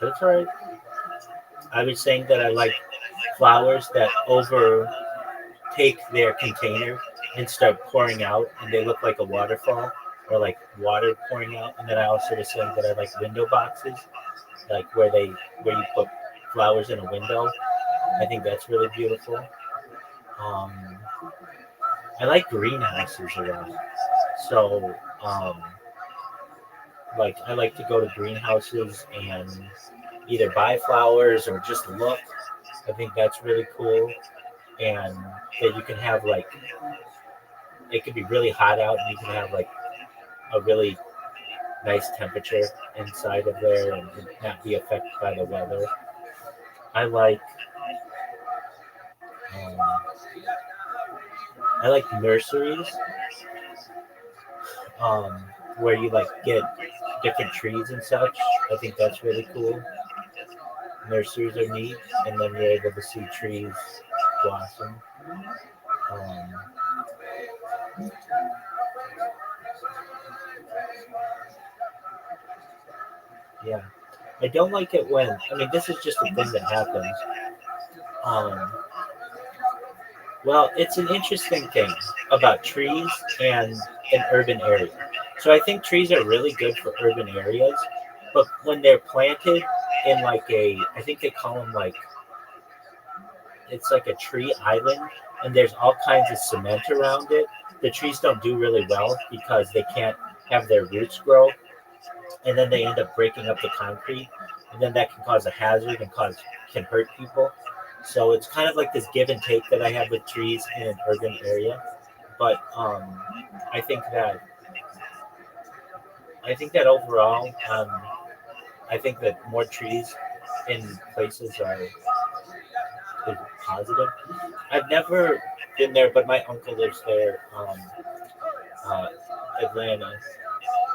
S1: that's all right. I was saying that I like flowers that overtake their container and start pouring out, and they look like a waterfall or like water pouring out. And then I also was saying that I like window boxes, like where you put flowers in a window. I think that's really beautiful. Um, I like greenhouses a lot. So, like I like to go to greenhouses and either buy flowers or just look. I think that's really cool, and that you can have like it could be really hot out, and you can have like a really nice temperature inside of there, and not be affected by the weather. I like um, I like nurseries, um, where you like get different trees and such. I think that's really cool. Nurseries are neat, and then you're able to see trees blossom. Um, yeah, I don't like it when I mean this is just a thing that happens. Um, well, it's an interesting thing about trees and an urban area. So I think trees are really good for urban areas, but when they're planted in like I think they call them like it's like a tree island, and there's all kinds of cement around it. The trees don't do really well because they can't have their roots grow, and then they end up breaking up the concrete, and then that can cause a hazard and can hurt people. So it's kind of like this give and take that I have with trees in an urban area. But I think that I think that overall, I think that more trees in places is positive. I've never been there, but my uncle lives there, uh, Atlanta,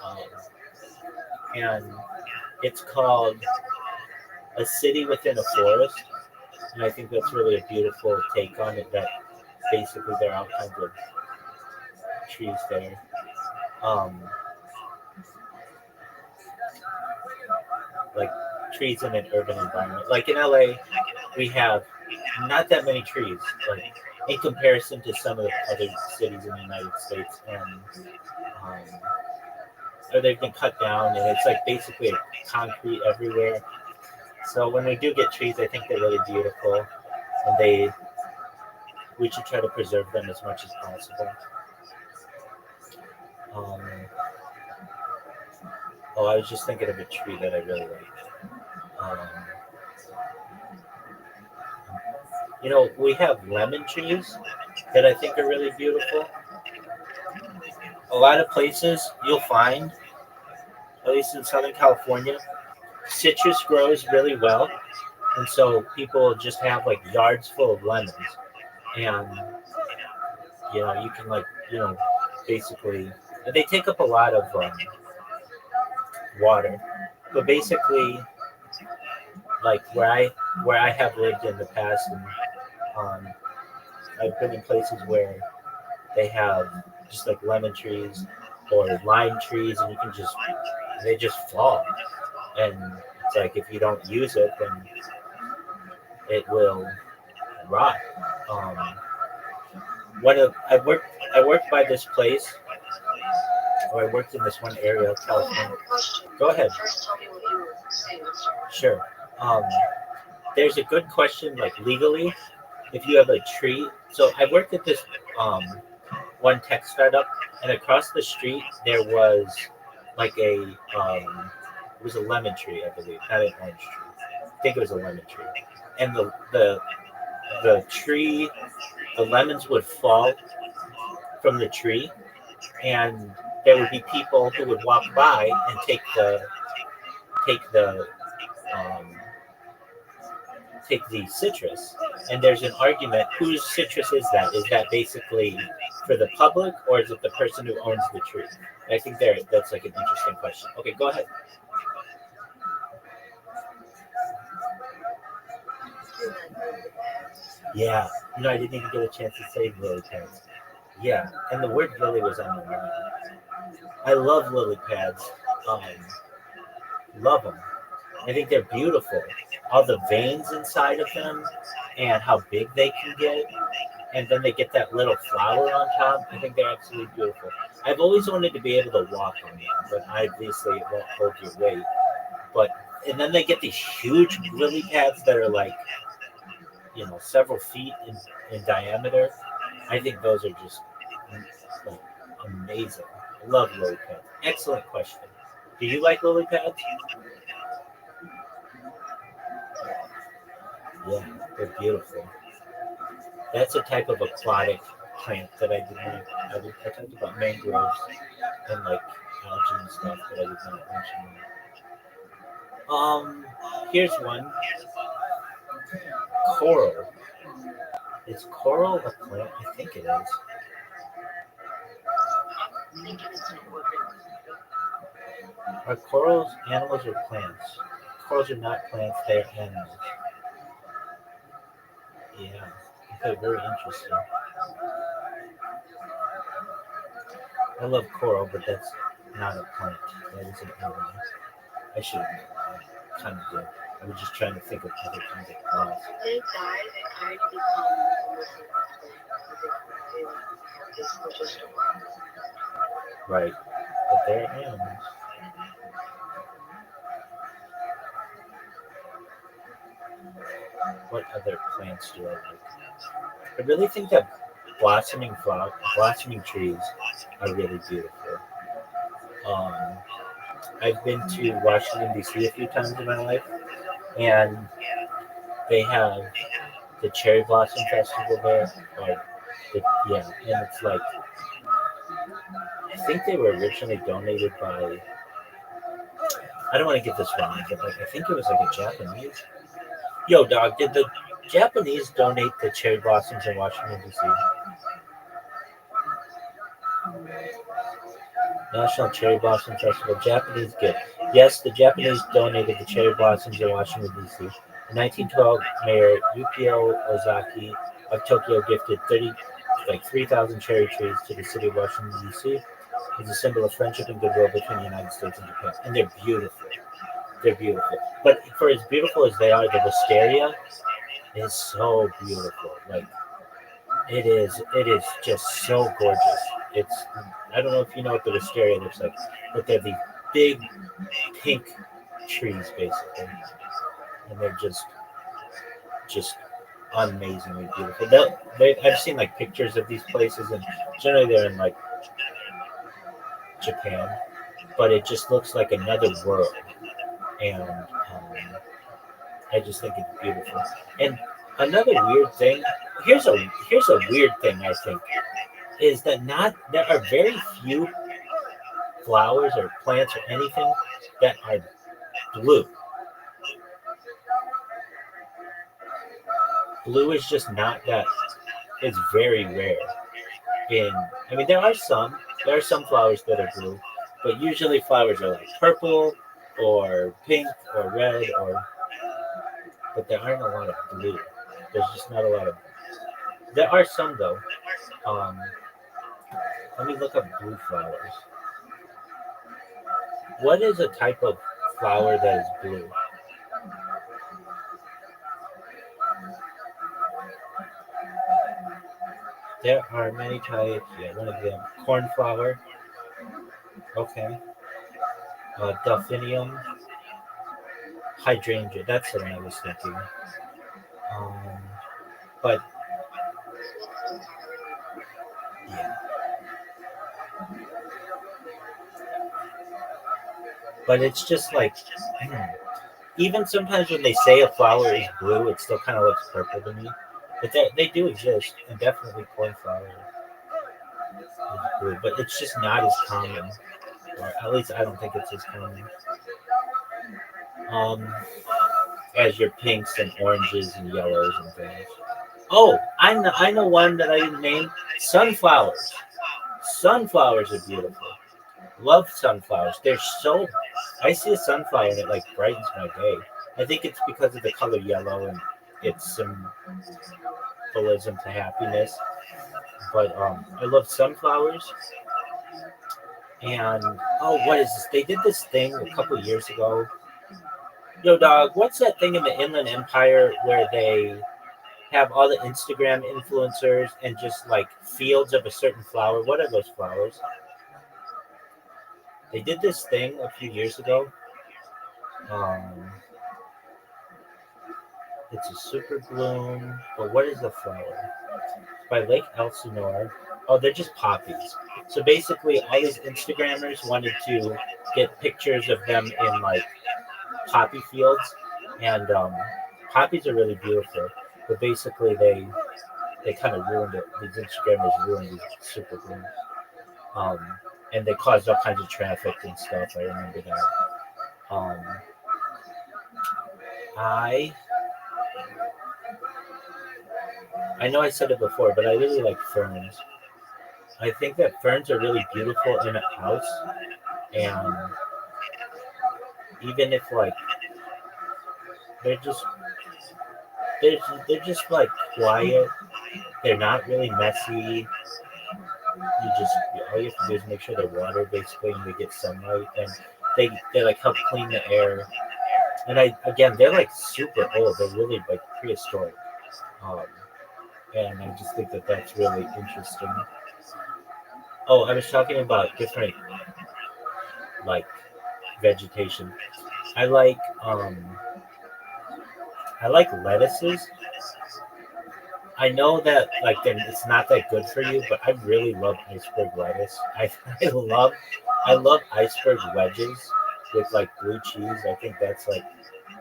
S1: um, and it's called A City Within a Forest, and I think that's really a beautiful take on it. That basically there are all kinds of trees there, um, like trees in an urban environment. Like in LA, we have not that many trees, like in comparison to some of the other cities in the United States, and um, or they've been cut down, and it's like basically concrete everywhere. So when we do get trees, I think they're really beautiful, and they we should try to preserve them as much as possible. Um, oh, I was just thinking of a tree that I really like. We have lemon trees that I think are really beautiful. A lot of places you'll find, at least in Southern California, citrus grows really well, and so people just have like yards full of lemons, and you can like basically they take up a lot of water, but basically like where I have lived in the past, and um, I've been in places where they have just like lemon trees or lime trees, and you can just they just fall, and it's like if you don't use it, then it will rot. Um, one of I worked by this place, or I worked in this one area of
S2: Oh, I have
S1: California.
S2: a question.
S1: Go ahead.
S2: First, tell me what you were saying. I'm sorry.
S1: Sure. Um, there's a good question, like legally, if you have a tree. So I worked at this one tech startup, and across the street there was like it was a lemon tree, I believe, not an orange tree. I think it was a lemon tree, and the tree, the lemons would fall from the tree, and there would be people who would walk by and take the um, take the citrus. And there's an argument: whose citrus is that? Is that basically for the public, or is it the person who owns the tree? And I think that's like an interesting question. Okay, go ahead. Yeah, I didn't even get a chance to say lily pads. Yeah, and the word lily was on my mind. I love lily pads. Um, love them. I think they're beautiful. All the veins inside of them, and how big they can get, and then they get that little flower on top. I think they're absolutely beautiful. I've always wanted to be able to walk on them, but obviously it won't hold your weight. But and then they get these huge lily pads that are like several feet in diameter. I think those are just like amazing. I love lily pads. Excellent question. Do you like lily pads? Yeah, they're beautiful. That's a type of aquatic plant that I did not. I talked about mangroves and like algae and stuff, but I did not mention that. Here's one. Coral. Is coral a plant? I think it is. Are corals animals or plants? Corals are not plants; they are animals. Yeah. Okay, very interesting. I love coral, but that's not a plant. That is an animal. I should kind of did. I was just trying to think of other kinds of plants.
S2: They die, they kind of become almost like a plant because they have this just
S1: Right. But they're animals. What other plants do I like? I really think that blossoming trees are really beautiful. Um, I've been to Washington D.C. a few times in my life, and they have the cherry blossom festival there. Or the, yeah, and it's like I think they were originally donated by. I don't want to get this wrong, but like I think it was like a Japanese. Yo, dog, did the Japanese donate the cherry blossoms in Washington D.C.? National Cherry Blossom Festival. Japanese gift. Yes, the Japanese donated the cherry blossoms in Washington, D.C. In 1912, Mayor Yukio Ozaki of Tokyo gifted 3,000 cherry trees to the city of Washington, D.C. as a symbol of friendship and goodwill between the United States and Japan. And they're beautiful. They're beautiful. But for as beautiful as they are, the wisteria is so beautiful. Like it is just so gorgeous. It's I don't know if you know what the wisteria looks like, but they're these big pink trees basically, and they're just amazingly beautiful. I've seen like pictures of these places, and generally they're in like Japan, but it just looks like another world, and I just think it's beautiful. And another weird thing here's a weird thing I think is that not there are very few flowers or plants or anything that are blue. Blue is just not that. It's very rare. In I mean, there are some flowers that are blue, but usually flowers are like purple or pink or red or. But there aren't a lot of blue. There's just not a lot of. There are some though. Um, Let me look up blue flowers. What is a type of flower that is blue? There are many types. Yeah, one of them. Cornflower. Okay. Delphinium. hydrangea. That's the one I was thinking. Um, but yeah, but it's just like even sometimes when they say a flower is blue, it still kind of looks purple to me. But they do exist, and definitely cornflower is blue, but it's just not as common, or at least I don't think it's as common um, as your pinks and oranges and yellows and things. Oh, I know one that I didn't name. Sunflowers. Sunflowers are beautiful. Love sunflowers. They're so. I see a sunflower and it like brightens my day. I think it's because of the color yellow and its symbolism to happiness. But I love sunflowers. And oh, what is this? They did this thing a couple years ago. Yo, dog, what's that thing in the Inland Empire where they have all the Instagram influencers and just like fields of a certain flower? What are those flowers? They did this thing a few years ago. Um, it's a super bloom, but what is the flower? By Lake Elsinore. Oh, they're just poppies. So basically, all these Instagrammers wanted to get pictures of them in like poppy fields, and poppies are really beautiful. But basically, they kind of ruined it. These Instagrammers ruined these super blooms, um, and they caused all kinds of traffic and stuff. I remember that. Um, I I know I said it before, but I really like ferns. I think that ferns are really beautiful in a house, and even if like they're just they're they're just like quiet. They're not really messy. You just all you have to do is make sure they're watered basically, and they get sunlight, and they like help clean the air. And I again, they're like super old. They're really like prehistoric, um, and I just think that that's really interesting. Oh, I was talking about different like vegetation. I like um I like lettuces. I know that like it's not that good for you, but I really love iceberg lettuce. I love iceberg wedges with like blue cheese. I think that's like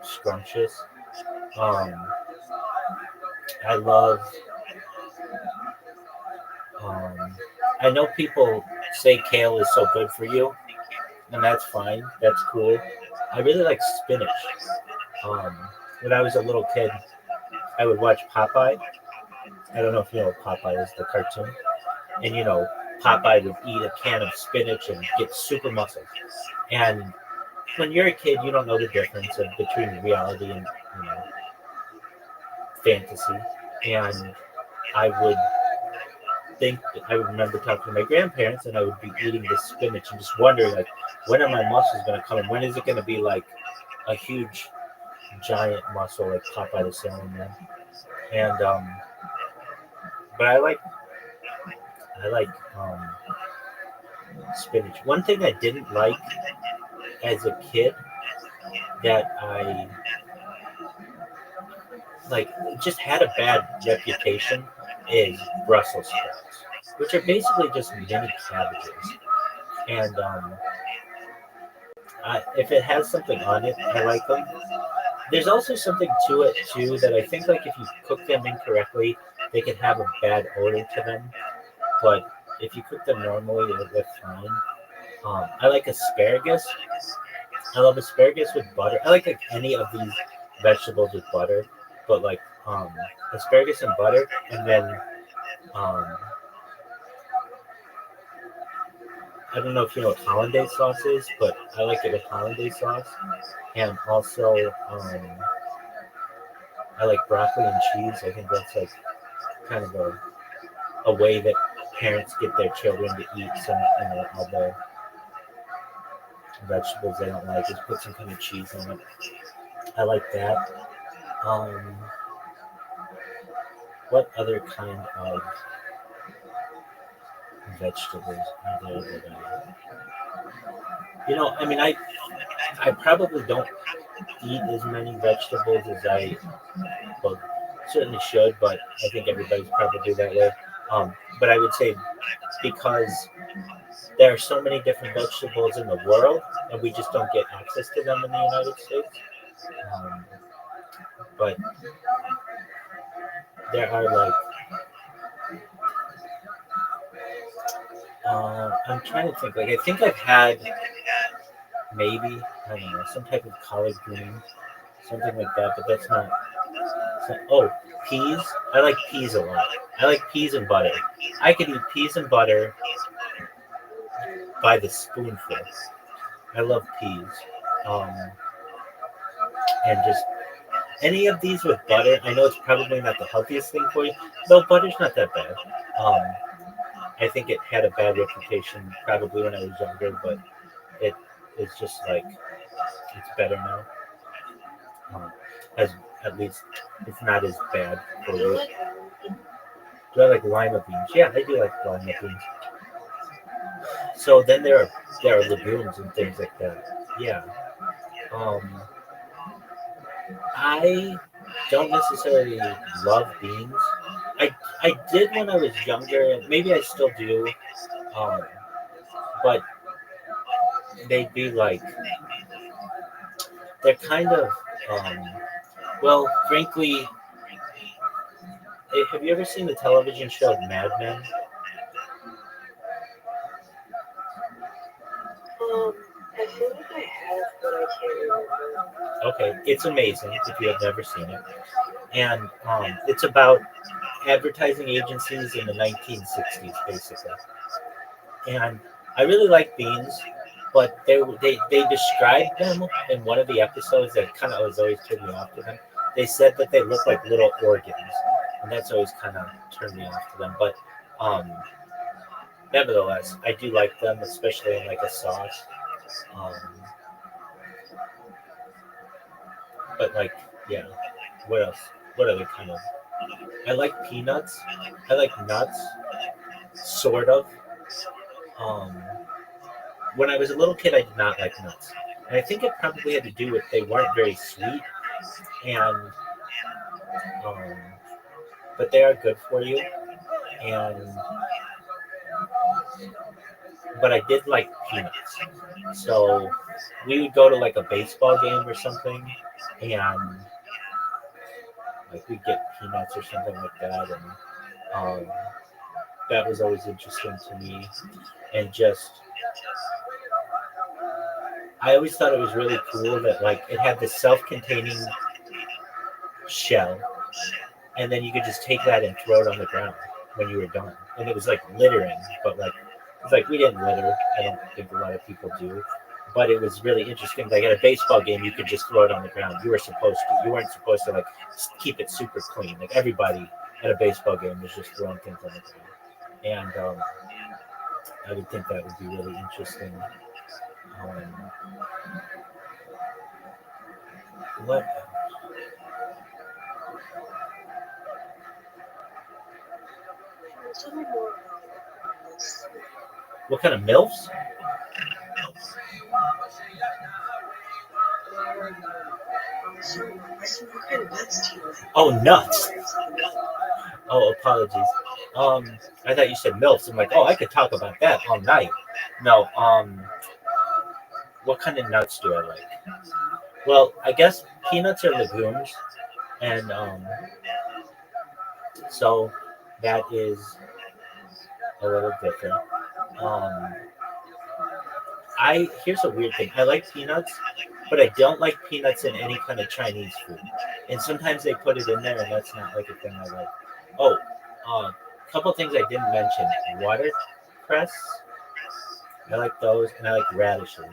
S1: scrumptious. Um, I love. Um, I know people say kale is so good for you, and that's fine. That's cool. I really like spinach. Um, when I was a little kid, I would watch Popeye. I don't know if you know what Popeye is, the cartoon. And Popeye would eat a can of spinach and get super muscles. And when you're a kid, you don't know the difference between reality and you know fantasy. And I would I would remember talking to my grandparents, and I would be eating this spinach and just wondering like, when are my muscles going to come? And when is it going to be like a huge giant muscle like Popeye the Sailor Man? And but I like spinach. One thing I didn't like as a kid that I like just had a bad reputation is Brussels sprouts, which are basically just mini cabbages. And if it has something on it, I like them. There's also something to it too that I think like if you cook them incorrectly, they can have a bad odor to them. But if you cook them normally, they're fine. I like asparagus. I love asparagus with butter. I like any of these vegetables with butter, but like asparagus and butter, and then um, I don't know if you know what hollandaise sauce is, but I like it with hollandaise sauce, and also I like broccoli and cheese. I think that's like kind of a way that parents get their children to eat some all the vegetables they don't like. Just put some kind of cheese on it. I like that. Um, what other kind of vegetables are there that I mean, I probably don't. eat as many vegetables as I well, certainly should, but I think everybody's probably that way. But I would say because there are so many different vegetables in the world, and we just don't get access to them in the United States. Um, but there are like I'm trying to think. Like I think I've had maybe I don't know some type of collard green, something like that. But that's not. Oh, peas. I like peas a lot. I like peas and butter. I could eat peas and butter by the spoonful. I love peas. Um, and just any of these with butter. I know it's probably not the healthiest thing for you, though butter's not that bad. Um, I think it had a bad reputation probably when I was younger, but it is just like it's better now. As at least it's not as bad for
S2: Do you
S1: you.
S2: like
S1: Do I like lima beans? Yeah, I do like lima beans. So then there are legumes and things like that. Yeah. Um, I don't necessarily love beans. I did when I was younger, and maybe I still do. Um, but they'd be like they're kind of um, well, frankly, have you ever seen the television show Mad Men?
S2: I feel like I have, but I can't remember.
S1: Okay, it's amazing if you have never seen it, and it's about advertising agencies in the 1960s, basically. And I really like beans, but they described them in one of the episodes that kind of was always turned me off to them. They said that they look like little organs, and that's always kind of turned me off to them. But um, nevertheless, I do like them, especially in like a sauce. Um, but like, yeah, what else? What other kind of? I like peanuts. I like nuts, sort of. Um, when I was a little kid, I did not like nuts. And I think it probably had to do with they weren't very sweet, and um, but they are good for you. And but I did like peanuts, so we would go to like a baseball game or something, and like we'd get peanuts or something like that, and that was always interesting to me. And just I always thought it was really cool that like it had this self-containing shell, and then you could just take that and throw it on the ground when you were done. And it was like littering, but like it's like we didn't litter. I don't think a lot of people do. But it was really interesting. Like at a baseball game, you could just throw it on the ground. You were supposed to. You weren't supposed to like keep it super clean. Like everybody at a baseball game was just throwing things on the ground. And I would think that would be really interesting. What
S2: Tell me more about this.
S1: what kind of milfs?
S2: So, what kind of nuts do you like?
S1: Oh, nuts.
S2: Where is the nut?
S1: Oh, apologies. Um, I thought you said milfs. I'm like, oh, I could talk about that all night. No. What kind of nuts do I like? Well, I guess peanuts are legumes, and so that is a little different. Um, I here's a weird thing. I like peanuts, but I don't like peanuts in any kind of Chinese food. And sometimes they put it in there, and that's not like a thing I like. Oh, a couple things I didn't mention: watercress. I like those, and I like radishes.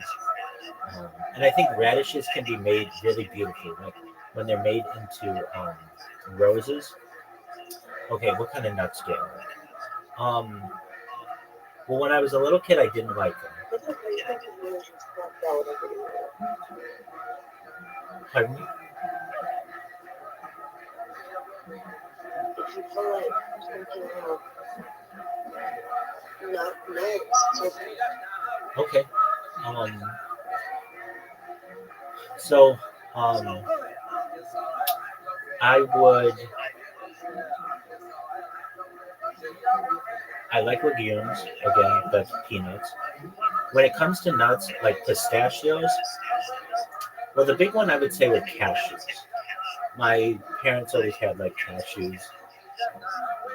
S1: And I think radishes can be made really beautiful, like when they're made into roses. Okay, what kind of nuts do I like? Well, when I was a little kid, I didn't like them.
S2: What the you think of religions about that whatever you want?
S1: Pardon me?
S2: If you feel like drinking nuts, it's okay.
S1: Okay. Um, so Um, I would. I like legumes. Again, that's peanuts. When it comes to nuts, like pistachios, well, the big one I would say were cashews. My parents always had like cashews.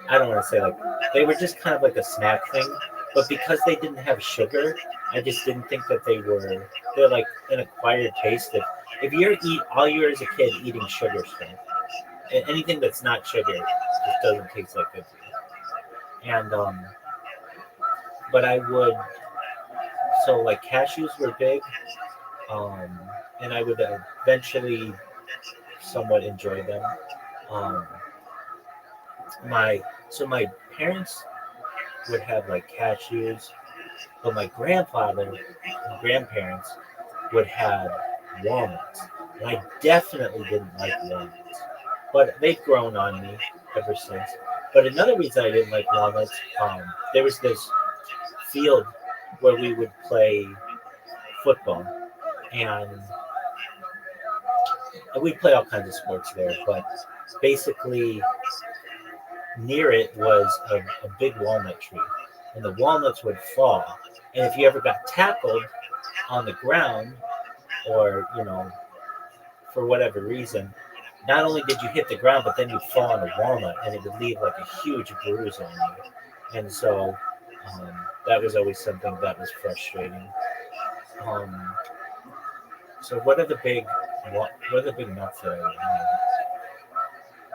S1: I don't want to say like they were just kind of like a snack thing, but because they didn't have sugar, I just didn't think that they're like an acquired taste that if you're eat all you're as a kid eating sugar stuff, anything that's not sugar just doesn't taste like good to you. And but I would so like cashews were big, um, and I would eventually somewhat enjoy them. Um, my parents would have like cashews, but my grandfather and grandparents would have walnuts, and I definitely didn't like walnuts. But they've grown on me ever since. But another reason I didn't like walnuts, there was this field where we would play football, and we'd play all kinds of sports there. But basically, near it was a big walnut tree, and the walnuts would fall. And if you ever got tackled on the ground, or for whatever reason, not only did you hit the ground, but then you'd fall on a walnut, and it would leave like a huge bruise on you. And so that was always something that was frustrating. Um, so what are the big nuts that I would have?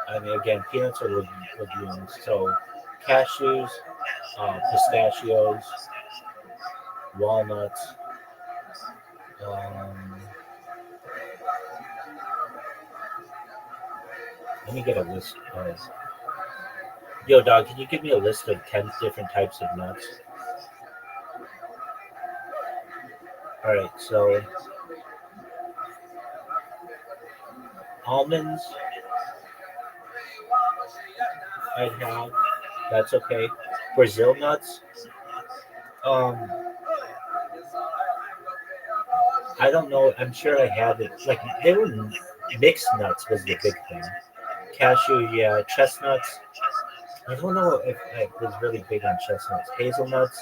S1: I mean, again, peanuts are legumes. So cashews, pistachios, walnuts. Um, Let me get a list. Yo, dog, can you give me a list of 10 different types of nuts? All right, so almonds, I'd have. That's okay. Brazil nuts. Um, I don't know. I'm sure I had it. Like they were mixed nuts was the big thing. Cashew, yeah. Chestnuts. I don't know if I was really big on chestnuts. Hazelnuts.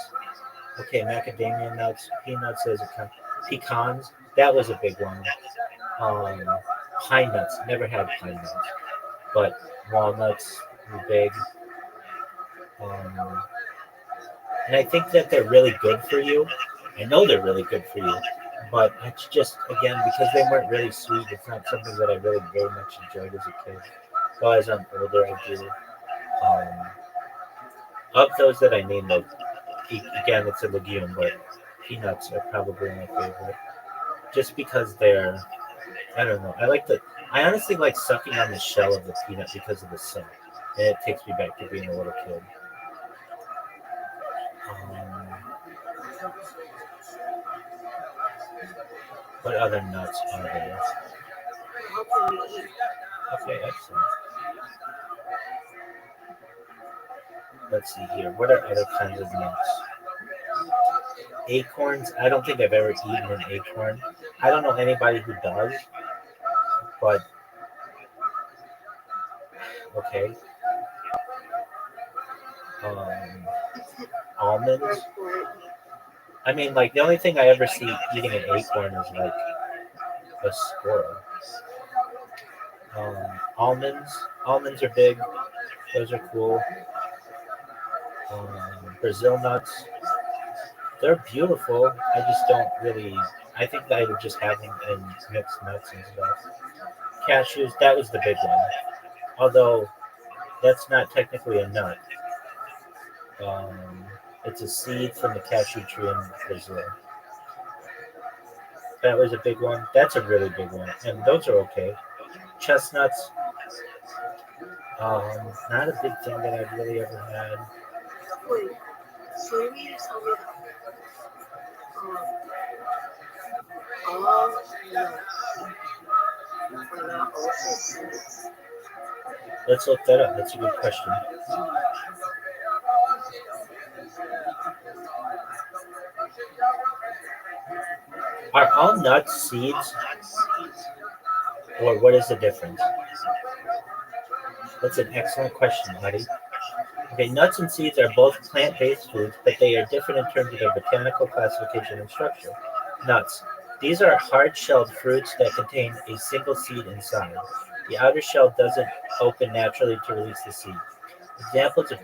S1: Okay, macadamia nuts. Peanuts as a pecans. That was a big one. Um, Pine nuts. Never had pine nuts, but walnuts were big. Um, and I think that they're really good for you. I know they're really good for you, but it's just again because they weren't really sweet. It's not something that I really very much enjoyed as a kid. Though as I'm older, I do. Um, of those that I named, though, again, it's a legume, but peanuts are probably my favorite, just because they're. I don't know. I honestly like sucking on the shell of the peanut because of the scent, and it takes me back to being a little kid. Um, what other nuts are there?
S2: How can you eat?
S1: Okay, excellent. Let's see here. What are other kinds of nuts? Acorns. I don't think I've ever eaten an acorn. I don't know anybody who does, but okay. Um, Almonds.
S2: Airport.
S1: I mean, like the only thing I ever see eating an acorn is like a squirrel. Almonds. Almonds are big. Those are cool. Brazil nuts. They're beautiful. I just don't really. I think that I would just have them in mixed nuts and stuff. Cashews. That was the big one. Although that's not technically a nut. Um, it's a seed from the cashew tree in Brazil. That was a big one. That's a really big one, and those are okay. Chestnuts, not a big thing that I've really ever had.
S2: Wait, so you mean to tell me that all nuts are not also seeds?
S1: Let's look that up. That's a good question. Are all nuts seeds? Or what is the difference? That's an excellent question, buddy. Okay, nuts and seeds are both plant-based foods, but they are different in terms of their botanical classification and structure. Nuts. These are hard-shelled fruits that contain a single seed inside. The outer shell doesn't open naturally to release the seed. Examples of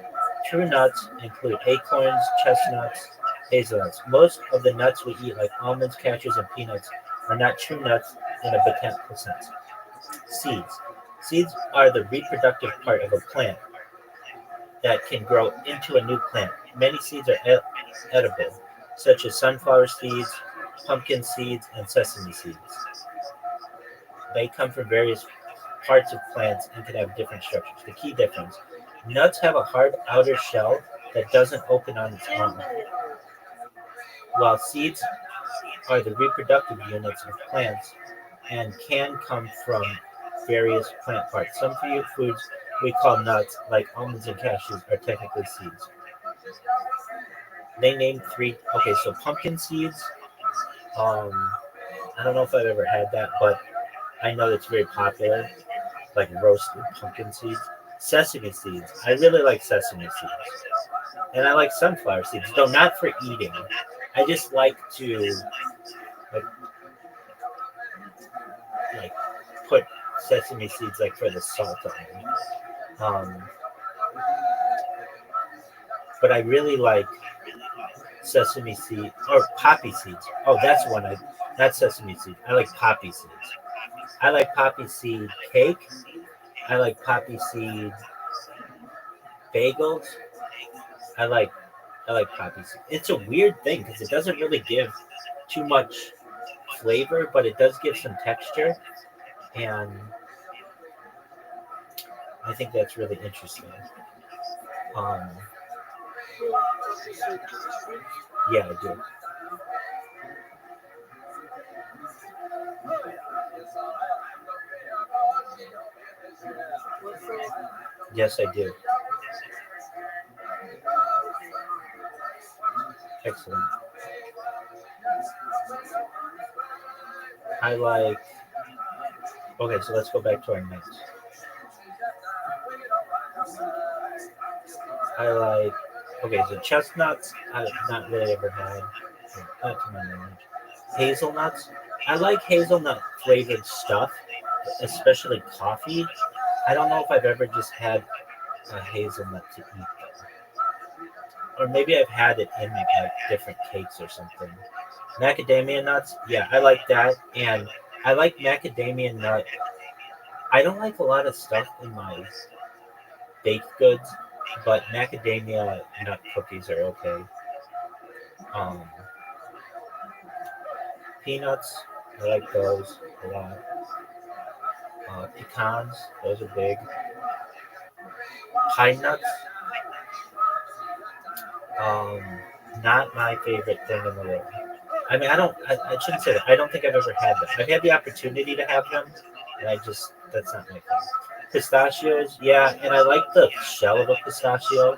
S1: true nuts include acorns, chestnuts, hazelnuts. Most of the nuts we eat, like almonds, cashews, and peanuts, are not true nuts in a botanical sense. Seeds. Seeds are the reproductive part of a plant that can grow into a new plant. Many seeds are edible, such as sunflower seeds, pumpkin seeds, and sesame seeds. They come from various parts of plants and can have different structures. The key difference: nuts have a hard outer shell that doesn't open on its own, while seeds are the reproductive units of plants and can come from various plant parts. Some few foods we call nuts, like almonds and cashews, are technically seeds. They named three. Okay, so pumpkin seeds. Um, I don't know if I've ever had that, but I know it's very popular, like roasted pumpkin seeds. Sesame seeds. I really like sesame seeds, and I like sunflower seeds, though not for eating. I just like to like like put sesame seeds like for the salt on them. But I really like sesame seed or poppy seeds. Oh, that's one I not sesame seed. I like poppy seeds. I like poppy seed cake. I like poppy seed bagels. I like I like poppy seed. It's a weird thing because it doesn't really give too much flavor, but it does give some texture, and I think that's really interesting. Um,
S2: You like poppy seed pastry?
S1: yeah, I do.
S2: What flavor?
S1: Yes, I do.
S2: Okay,
S1: Excellent. I like. Okay, so let's go back to our nuts. I like. Okay, so chestnuts. I've not really ever had. Not to my knowledge. Hazelnuts. I like hazelnut flavored stuff, especially coffee. I don't know if I've ever just had a hazelnut to eat though, or maybe I've had it in like different cakes or something. Macadamia nuts. Yeah, I like that, and I like macadamia nut. I don't like a lot of stuff in my baked goods, but macadamia nut cookies are okay. Um, Peanuts, I like those a lot. Pecans, those are big. Pine nuts, um, not my favorite thing in the world. I mean, I shouldn't say that. I don't think I've ever had them. I've had the opportunity to have them, and that's not my thing. Pistachios, yeah, and I like the shell of a pistachio.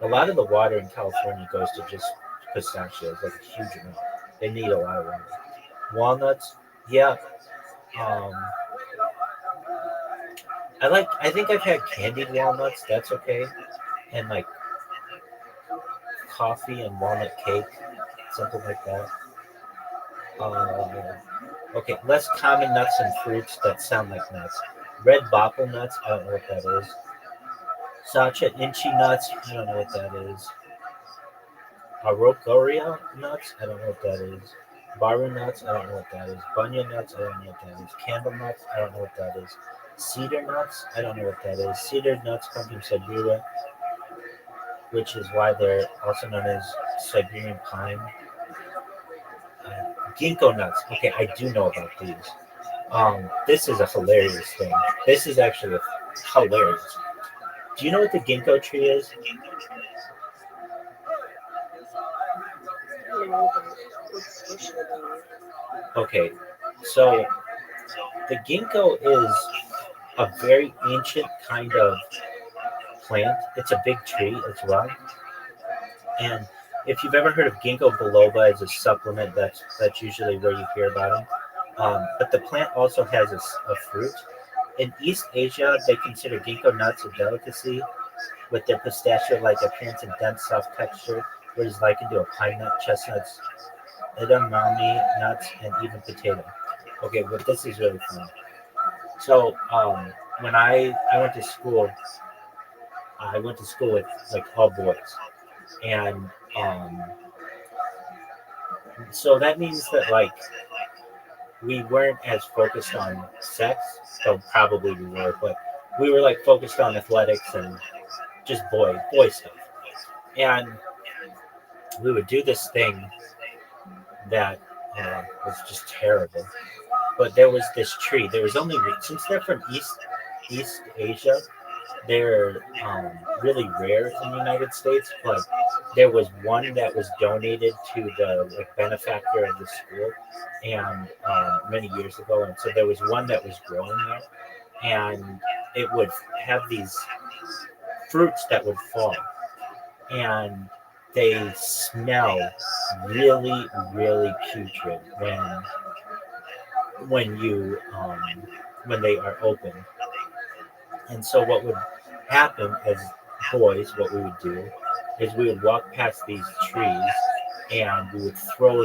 S1: A lot of the water in California goes to just pistachios, like a huge amount. They need a lot of water. Walnuts, yeah. Um, I think I've had candied walnuts. That's okay, and like coffee and walnut cake, something like that. Uh, okay, less common nuts and fruits that sound like nuts. Red bopple nuts. I don't know what that is. Sacha inchi nuts. I don't know what that is. Araucaria nuts. I don't know what that is. Baru nuts. I don't know what that is. Bunya nuts. I don't know what that is. Candle nuts. I don't know what that is. Cedar nuts. I don't know what that is. Cedar nuts come from Siberia, which is why they're also known as Siberian pine. Ginkgo nuts. Okay, I do know about these. This is a hilarious thing. This is actually hilarious. Do you know what the ginkgo tree is?
S2: no, but what's special about it?
S1: Okay, so the ginkgo is a very ancient kind of plant. It's a big tree as well. And if you've ever heard of ginkgo biloba as a supplement, that's usually where you hear about them. But the plant also has a fruit. In East Asia, they consider ginkgo nuts a delicacy with their pistachio-like appearance and dense, soft texture, which is likened to a pine nut, chestnuts, edamame nuts, and even potato. Okay, but this is really fun. So when I went to school with like all boys, and um, so that means that like we weren't as focused on sex, though probably we were, but we were like focused on athletics and just boy stuff. And we would do this thing that was just terrible. But there was this tree. There was only since they're from East Asia, they're really rare in the United States. But there was one that was donated to the like, benefactor of the school, and many years ago. And so there was one that was growing there, and it would have these fruits that would fall, and they smell really, really putrid when you when they are open. And so what would happen as boys, what we would do is we would walk past these trees and we would throw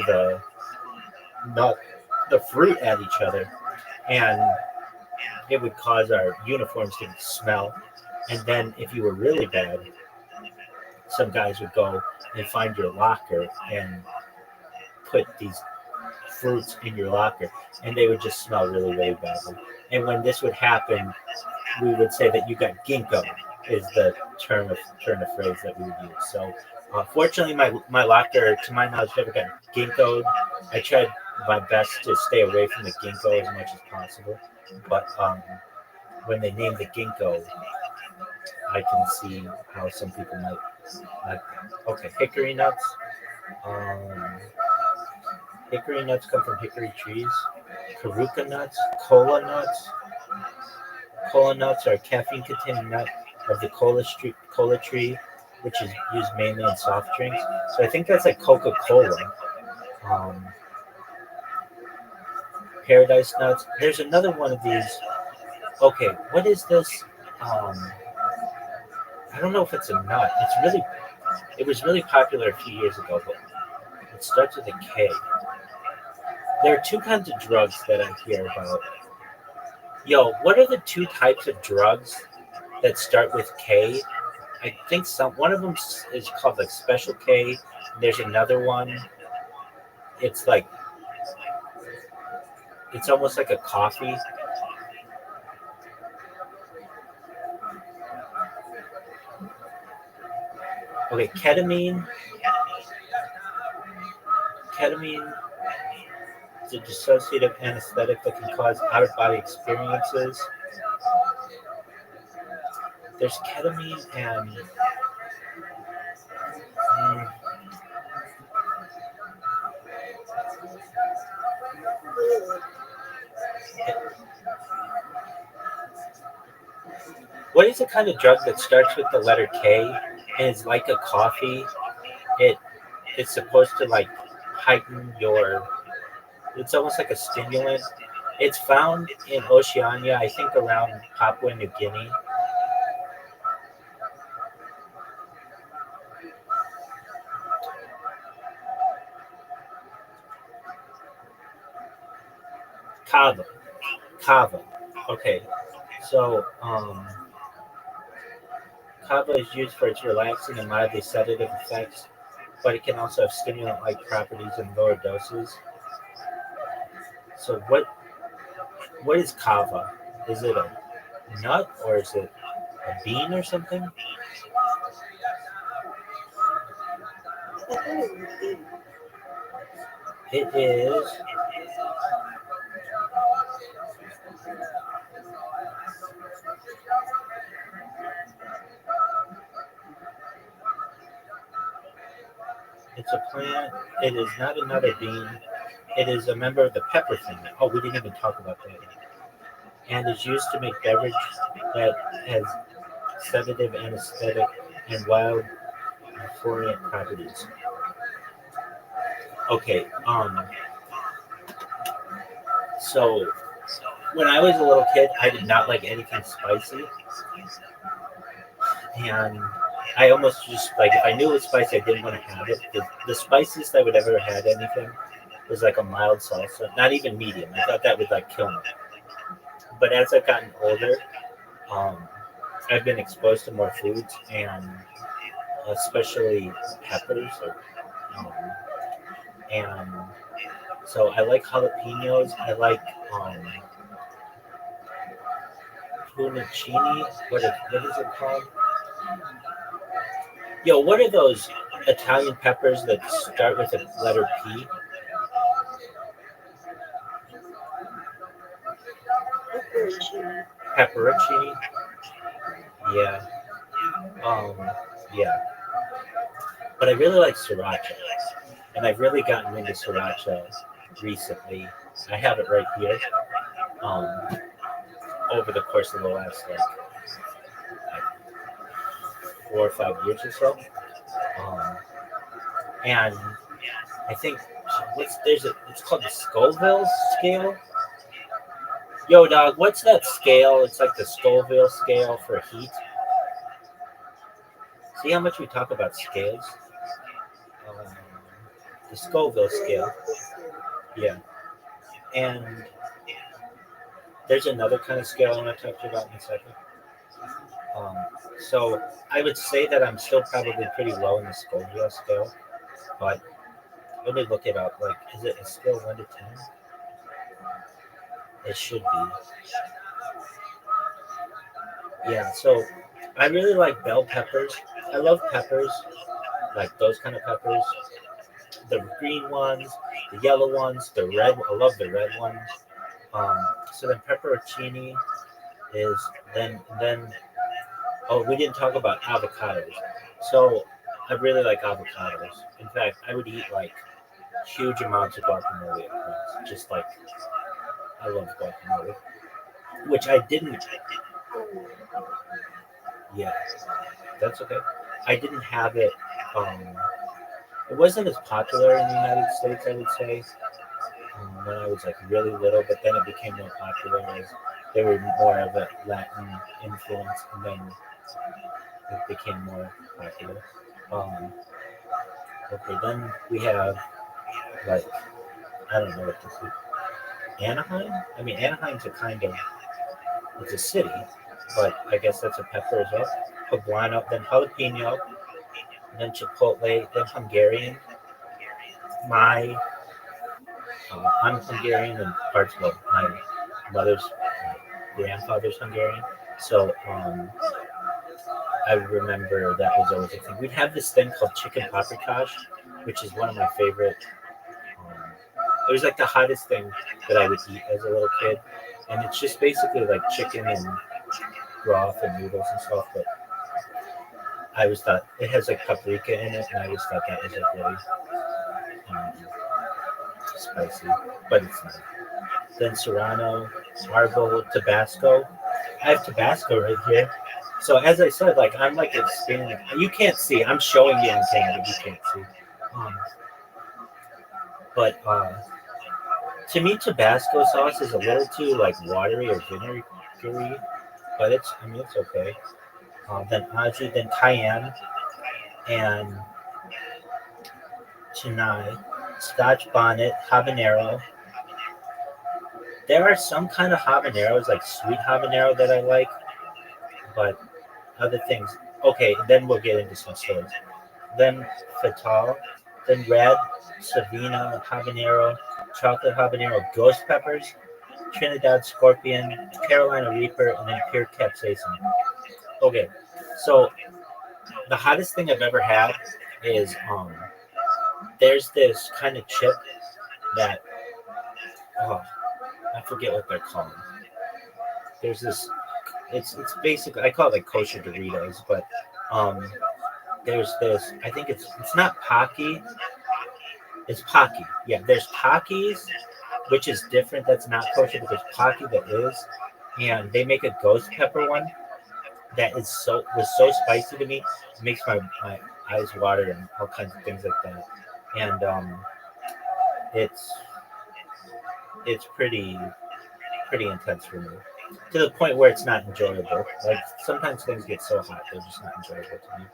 S1: nut the fruit at each other, and it would cause our uniforms to smell. And then if you were really bad, some guys would go and find your locker and put these fruits in your locker, and they would just smell really, really badly. And when this would happen, we would say that you got ginkgo is the turn of phrase that we would use. So, fortunately, my locker, to my knowledge, never got ginkgoed. I tried my best to stay away from the ginkgo as much as possible, but when they named the ginkgo, I can see how some people might like that. Okay, hickory nuts. Um, Hickory nuts come from hickory trees. Karuka nuts, kola nuts. Kola nuts are a caffeine-containing nut of the cola tree, which is used mainly in soft drinks. So I think that's like Coca-Cola. Um, Paradise nuts. There's another one of these. Okay, what is this? Um, I don't know if it's a nut. It was really popular a few years ago, but it starts with a K. There are two kinds of drugs that I hear about. Yo, what are the two types of drugs that start with K? I think one of them is called like Special K. There's another one. It's like it's almost like a coffee. Okay, ketamine. Ketamine is a dissociative anesthetic that can cause out of body experiences. There's ketamine and mm, what is the kind of drug that starts with the letter K and is like a coffee? It it's supposed to like heighten your. It's almost like a stimulant. It's found in Oceania, I think around Papua New Guinea. Kava. Kava. Okay. So, kava is used for its relaxing and mildly sedative effects, but it can also have stimulant-like properties in lower doses. So, what is kava? Is it a nut or is it a bean or something?
S2: I thought it was good.
S1: It is. It's a plant. It is not another bean. It is a member of the pepper family. Oh, we didn't even talk about that yet. And is used to make beverage that has sedative, anesthetic, and wild euphoriant properties. Okay. So when I was a little kid, I did not like anything spicy, and I almost just like if I knew it was spicy, I didn't want to have it. The spiciest I would ever had anything was like a mild salsa, not even medium. I thought that would like kill me. But as I've gotten older, um, I've been exposed to more foods, and especially peppers, um, and so I like jalapenos. I like um, punccini. What is it called? Yo, what are those Italian peppers that start with the letter P?
S2: Pepperoncini.
S1: Pepperoncini. Yeah. Um. Yeah. But I really like sriracha, and I've really gotten into sriracha recently. I have it right here. Um, over the course of the last like 4 or 5 years or so. Um, and I think it's called the Scoville scale. Yo, dog, what's that scale? It's like the Scoville scale for heat. See how much we talk about scales? Um, the Scoville scale. Yeah. And there's another kind of scale I want to talk to you about in a second. Um, so I would say that I'm still probably pretty low in the Scoville scale, but let me look it up. Like, is it a scale 1 to 10? It should be. Yeah. So I really like bell peppers. I love peppers, like those kind of peppers. The green ones, the yellow ones, the red. I love the red ones. Um, so then pepperoncini is then. Oh, we didn't talk about avocados. So I really like avocados. In fact, I would eat like huge amounts of guacamole at once. Just like I love guacamole, which I didn't. Yeah, that's okay. I didn't have it. Um, it wasn't as popular in the United States, I would say, when I was like really little. But then it became more popular as there were more of a Latin influence, and then it became more popular. Um, okay, then we have like I don't know what this is. Anaheim. I mean, Anaheim's a kind of it's a city, but I guess that's a pepper as well. Poblano, then jalapeno, then chipotle, then Hungarian. My I'm Hungarian and parts of my mother's grandfather's Hungarian. So I remember that was always a thing. We'd have this thing called chicken paprikash, which is one of my favorite. Um, it was like the hottest thing that I would eat as a little kid, and it's just basically like chicken and broth and noodles and stuff. But I always thought it has like paprika in it, and I always thought that was like really um, spicy, but it's not. Then Serrano, Marble, Tabasco. I have Tabasco right here. So as I said, like I'm like expanding. You can't see. I'm showing you in camera. You can't see. Um, but to me, Tabasco sauce is a little too like watery or vinegary, but I mean it's okay. Then Aji, then Cayenne, and Chennai, Scotch bonnet, habanero. There are some kind of habaneros, like sweet habanero, that I like, but other things. Okay, then we'll get into some stories. Then Fatal, then Red, Savina, Habanero, Chocolate Habanero, Ghost Peppers, Trinidad Scorpion, Carolina Reaper, and then Pure Capsaicin. Okay, so the hottest thing I've ever had is there's this kind of chip that oh I forget what they're called. There's this it's basically I call it like kosher Doritos, but um there's this I think it's not Pocky, it's Pocky. Yeah, there's Pockies, which is different. That's not kosher, but there's Pocky that is, and they make a ghost pepper one that is was so spicy to me. It makes my eyes water and all kinds of things like that. And it's it's pretty intense for me, to the point where it's not enjoyable. Like sometimes things get so hot they're just not enjoyable to me.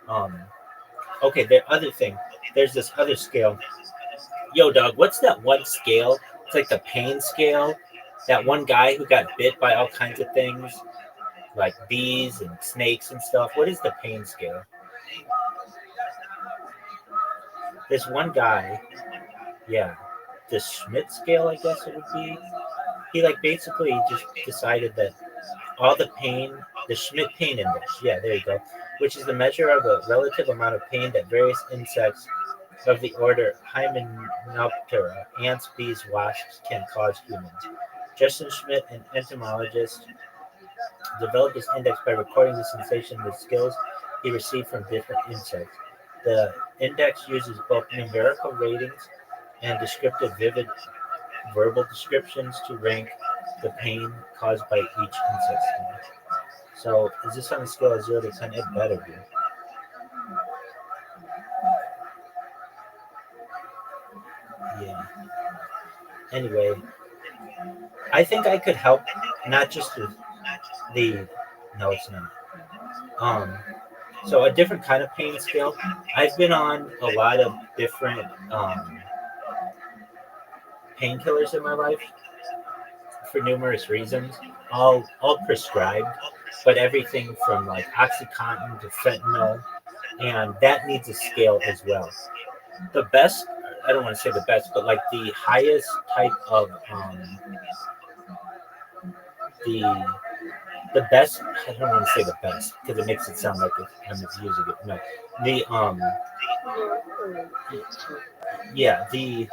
S1: Um, okay, the other thing, there's this other scale. Yo, dog, what's that one scale? It's like the pain scale. That one guy who got bit by all kinds of things, like bees and snakes and stuff. What is the pain scale? There's one guy, yeah, the Schmidt scale, I guess it would be. He like basically just decided that all the pain, the Schmidt pain index, yeah, there you go, which is the measure of the relative amount of pain that various insects of the order Hymenoptera, ants, bees, wasps, can cause humans. Justin Schmidt, an entomologist, developed this index by recording the sensation and the skills he received from different insects. The index uses both numerical ratings and descriptive, vivid verbal descriptions to rank the pain caused by each insect sting. So, is this on a scale of 0 to 10? It better be. Yeah. Anyway, I think I could help not just with the. No, it's not. Um, so a different kind of pain scale. I've been on a lot of different painkillers in my life for numerous reasons, all prescribed, but everything from like OxyContin to fentanyl, and that needs a scale as well. The best, I don't want to say the best, but like the highest type of the the best. I don't want to say the best because it makes it sound like I'm using it. No, the yeah, the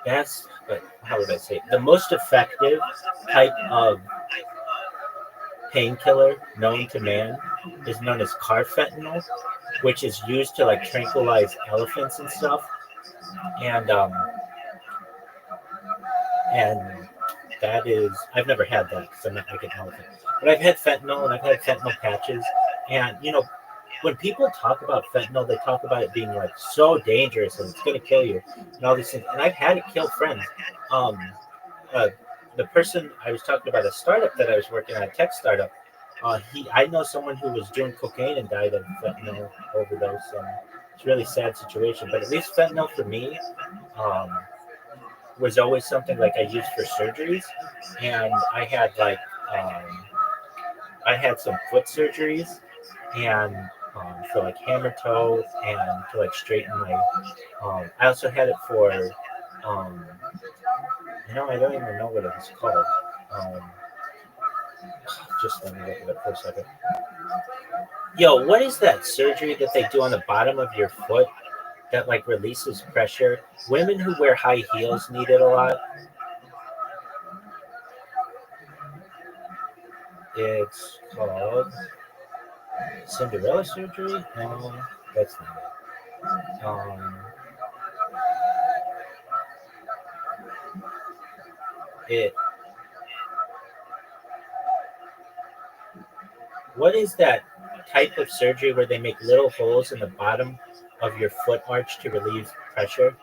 S1: best, but how would I say it? The most effective type of painkiller known to man is known as carfentanil, which is used to like tranquilize elephants and stuff. And and that is, I've never had that because I'm not like an elephant, but I've had fentanyl and I've had fentanyl patches. And when people talk about fentanyl, they talk about it being like so dangerous and it's going to kill you and all these things. And I've had it kill friends. Um, uh, the person I was talking about, a startup that I was working at, a tech startup, I know someone who was doing cocaine and died of fentanyl overdose. And it's a really sad situation. But at least fentanyl for me um, was always something like I used for surgeries, and um, I had some foot surgeries, and for like hammer toe and to like straighten my. I also had it for, um, I don't even know what it was called. Um, just let me look it up for a second. Yo, what is that surgery that they do on the bottom of your foot that like releases pressure? Women who wear high heels need it a lot. It's called Cinderella surgery. No, that's not it. It. What is that type of surgery where they make little holes in the bottom of your foot arch to relieve pressure?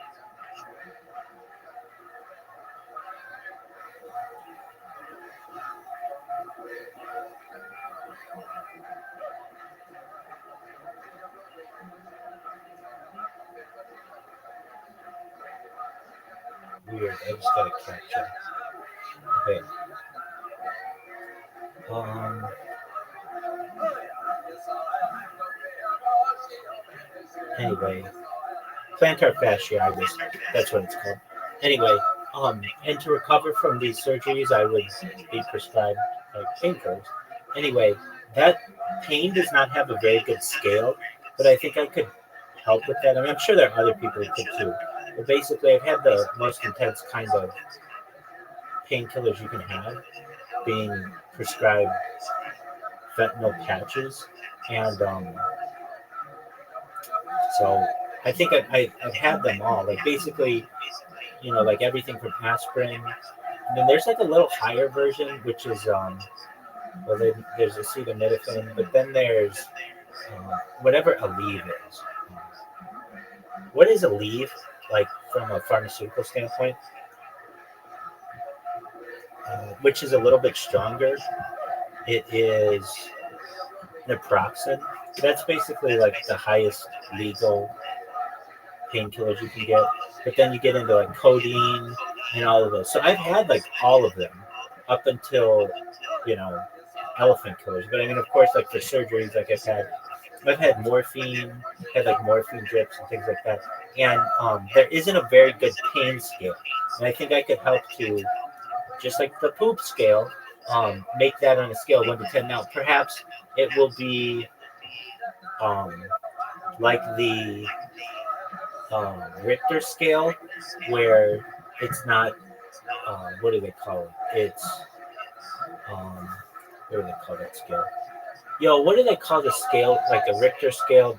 S1: Weird. I just got a capture. Okay. Um. Anyway, plantar fasciitis. That's what it's called. Anyway, and to recover from these surgeries, I would be prescribed like painkillers. Anyway, that pain does not have a very good scale, but I think I could help with that. I mean, I'm sure there are other people who could too. But basically, I've had the most intense kind of painkillers you can have, being prescribed fentanyl patches, and so I think I've had them all. Like basically, like everything from aspirin. And then there's like a little higher version, which is well, there's acetaminophen, but then there's whatever Aleve is. What is Aleve like from a pharmaceutical standpoint? which is a little bit stronger. It is naproxen. That's basically like the highest legal painkillers you can get. But then you get into like codeine and all of those. So I've had like all of them up until, you know, elephant killers. But I mean, of course, like for surgeries, like I've had morphine, had like morphine drips and things like that. And there isn't a very good pain scale. And I think I could help to, just like the poop scale, make that on a scale of 1 to 10. Now, perhaps it will be um, like the Richter scale, where it's not, what do they call it? It's, um, what do they call that scale? Yo, what do they call the scale, like the Richter scale,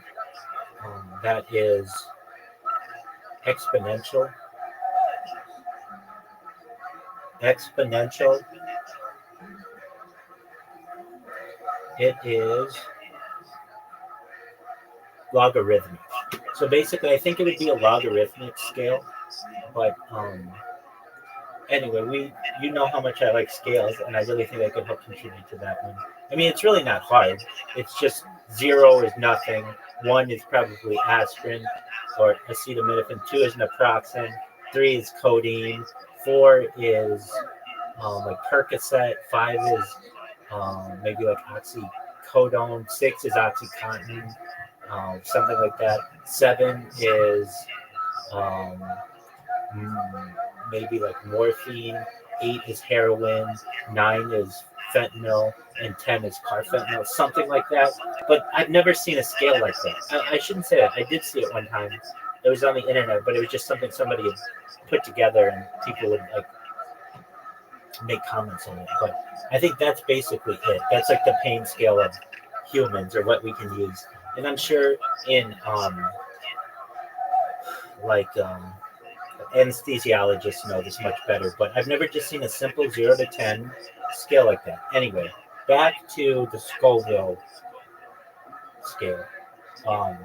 S1: that is exponential? Exponential. It is logarithmic. So basically, I think it would be a logarithmic scale, but anyway, you know how much I like scales, and I really think I could help contribute to that one. I mean, it's really not hard. It's just 0 is nothing, 1 is probably aspirin or acetaminophen, 2 is naproxen, 3 is codeine, 4 is like Percocet, 5 is maybe like oxycodone, 6 is oxycontin, something like that. 7 is um, maybe like morphine, 8 is heroin, 9 is fentanyl, and 10 is carfentanil, something like that. But I've never seen a scale like that. I shouldn't say that. I did see it one time. It was on the internet, but it was just something somebody had put together, and people would like make comments on it. But I think that's basically it. That's like the pain scale of humans, or what we can use. And I'm sure in like anesthesiologists know this much better, but I've never just seen a simple 0 to 10 scale like that. Anyway, back to the Scoville scale. Um,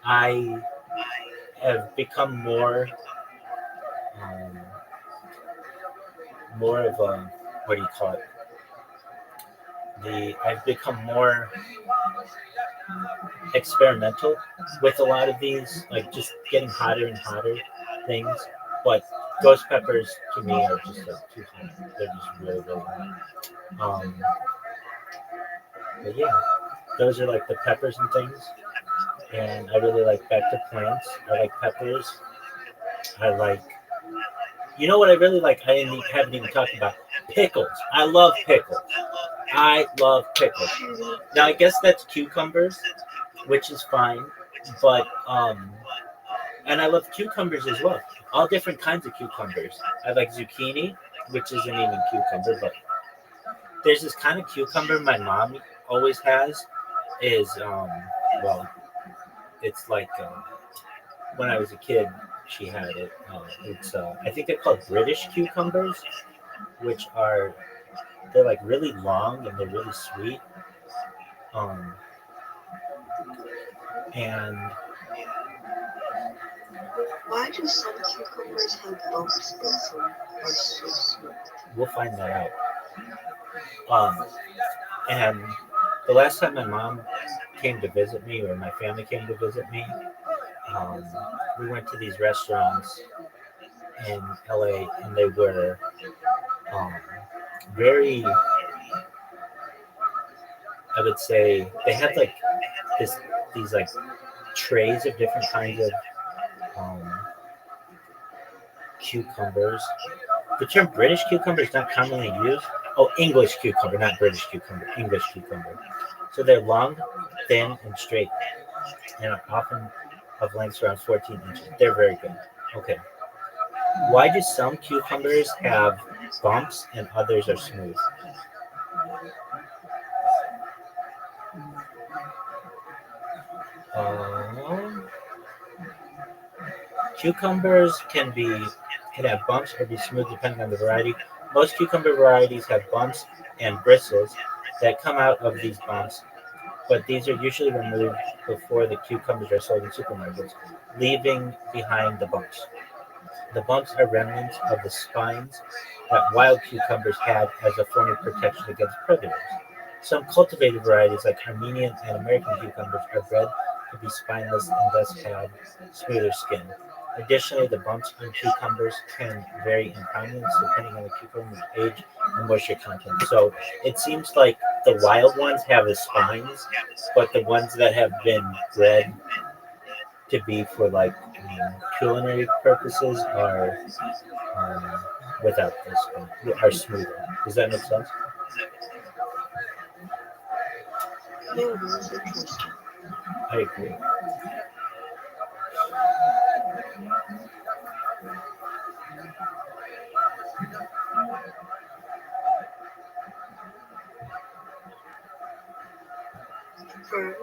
S1: I have become um, more of a, what do you call it? I've become more experimental with a lot of these, like just getting hotter and hotter things. But ghost peppers to me are just like too hot. They're just really, really hot. Um, but yeah, those are like the peppers and things. And I really like back to plants. I like peppers. I like, you know what I really like? Haven't even talked about pickles. I love pickles. I love pickles. Now I guess that's cucumbers, which is fine, but and I love cucumbers as well. All different kinds of cucumbers. I like zucchini, which isn't even cucumber, but there's this kind of cucumber my mom always has. Is well, it's like when I was a kid, she had it. It's I think they're called British cucumbers, which are, they're like really long and they're really sweet. Um, and
S2: Why do some cucumbers have bumps and some are so smooth?
S1: we'll find that out. Um, and the last time my mom came to visit me, or my family came to visit me, um, we went to these restaurants in LA, and they were um, very, I would say, they had like this these like trays of different kinds of um, cucumbers. The term British cucumber is not commonly used. Oh, English cucumber, not British cucumber. English cucumber. So they're long, thin, and straight, and are often of lengths around 14 inches. They're very good. Okay. Why do some cucumbers have bumps and others are smooth? Um, Cucumbers can have bumps or be smooth depending on the variety. Most cucumber varieties have bumps and bristles that come out of these bumps, but these are usually removed before the cucumbers are sold in supermarkets, leaving behind the bumps. The bumps are remnants of the spines that wild cucumbers had as a form of protection against predators. Some cultivated varieties, like Armenian and American cucumbers, are bred to be spineless and thus have smoother skin. Additionally, the bumps on cucumbers can vary in prominence depending on the cucumber's age and moisture content. So it seems like the wild ones have the spines, but the ones that have been bred to be for like culinary purposes are um, without the spine, are smoother. Does that make sense?
S2: Yeah, that's interesting.
S1: I agree.
S2: For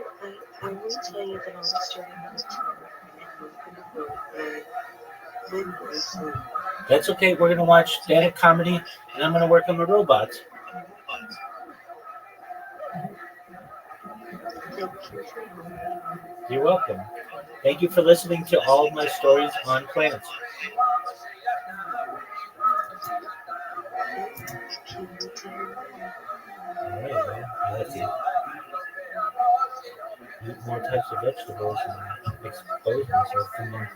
S2: I will tell you that I was starting out and I'm gonna go and midway through.
S1: That's okay. We're gonna watch static comedy, and I'm gonna work on the robots.
S2: Thank you for helping.
S1: You're welcome. Thank you for listening to all of my stories on planets.
S2: Okay, can't wait to hear more.
S1: All right, well, I have to eat more types of vegetables and expose myself to more.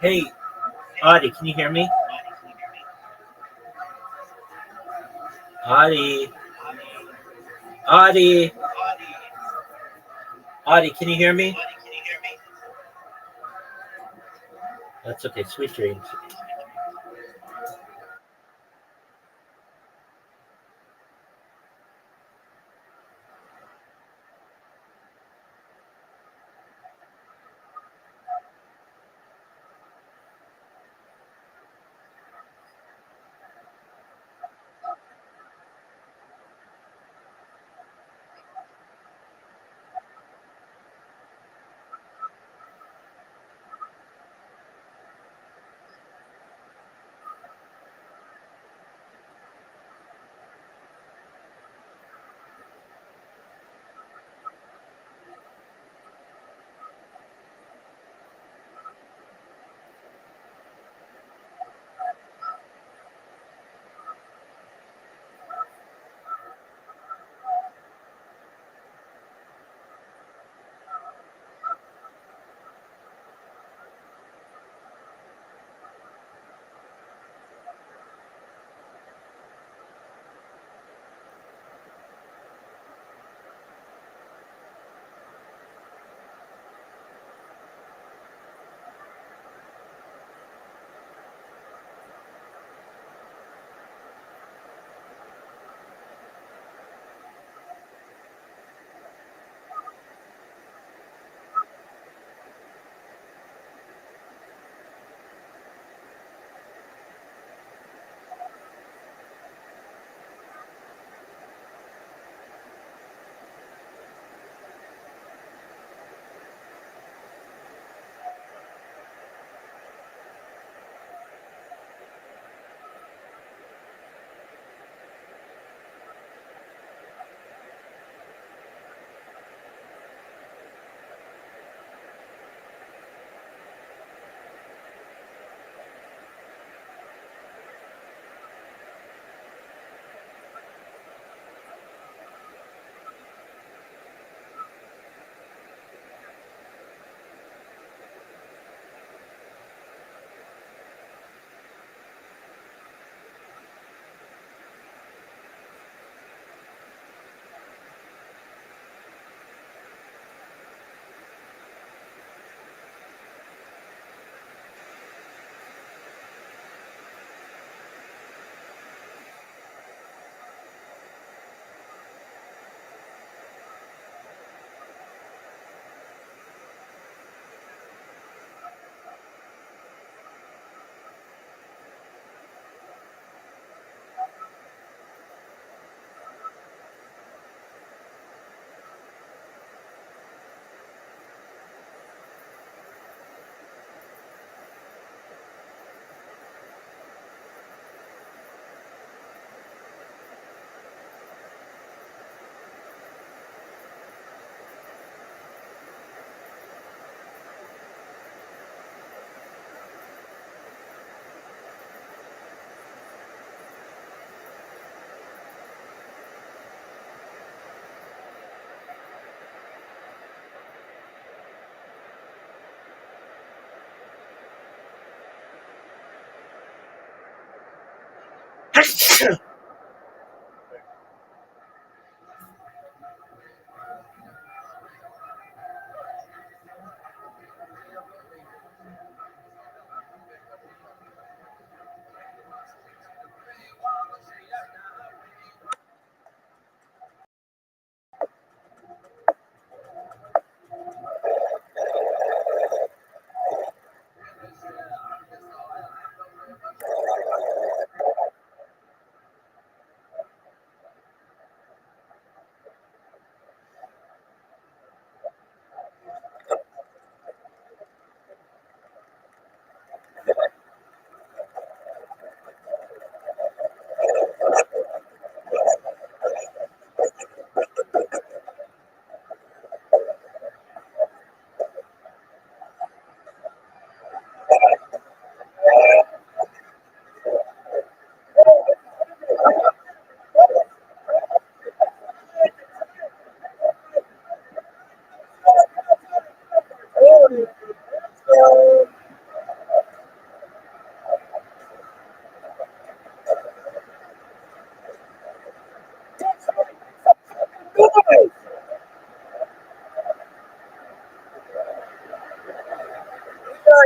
S1: Hey, Audie, can you hear me? Audie, Audie, Audie, can you hear me? That's okay. Sweet dreams.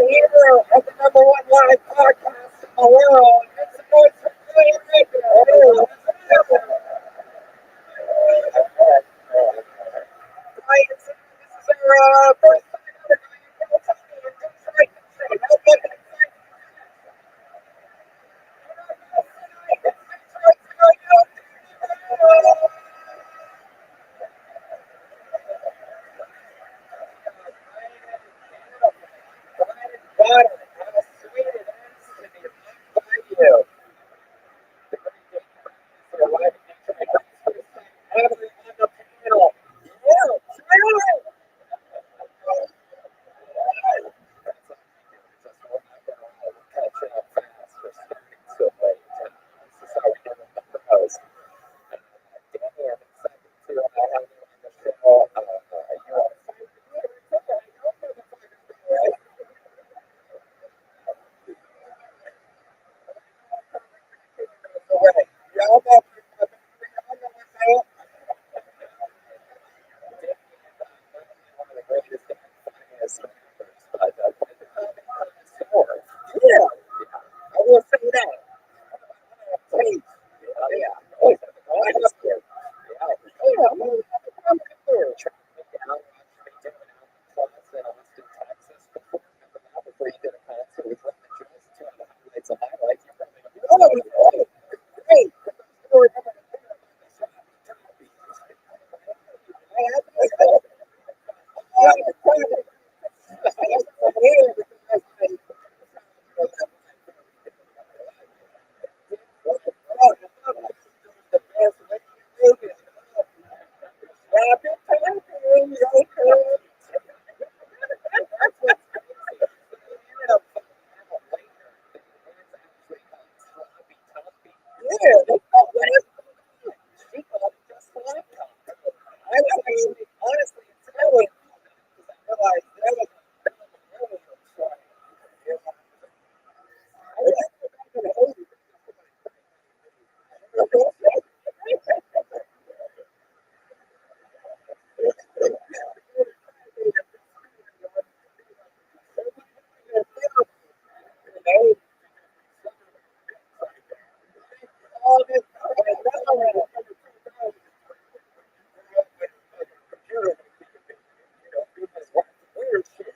S2: hero of the number one live podcast in the world. It's the voice of William Radio. Right, this is our first time ever doing a Detroit. How fucking exciting water. How sweet it is to be loved by you. For life ever on the panel. Yeah, smile. Yeah, I will say that. Hey, yeah, I just did. Yeah, I'm good. Oh, oh, great. Yeah, I actually, honestly, it's really realized that was really I was going to hate it. All this, weird shit.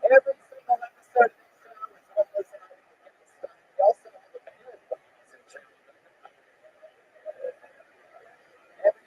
S2: Every single episode of the show is what was on the We also have a band every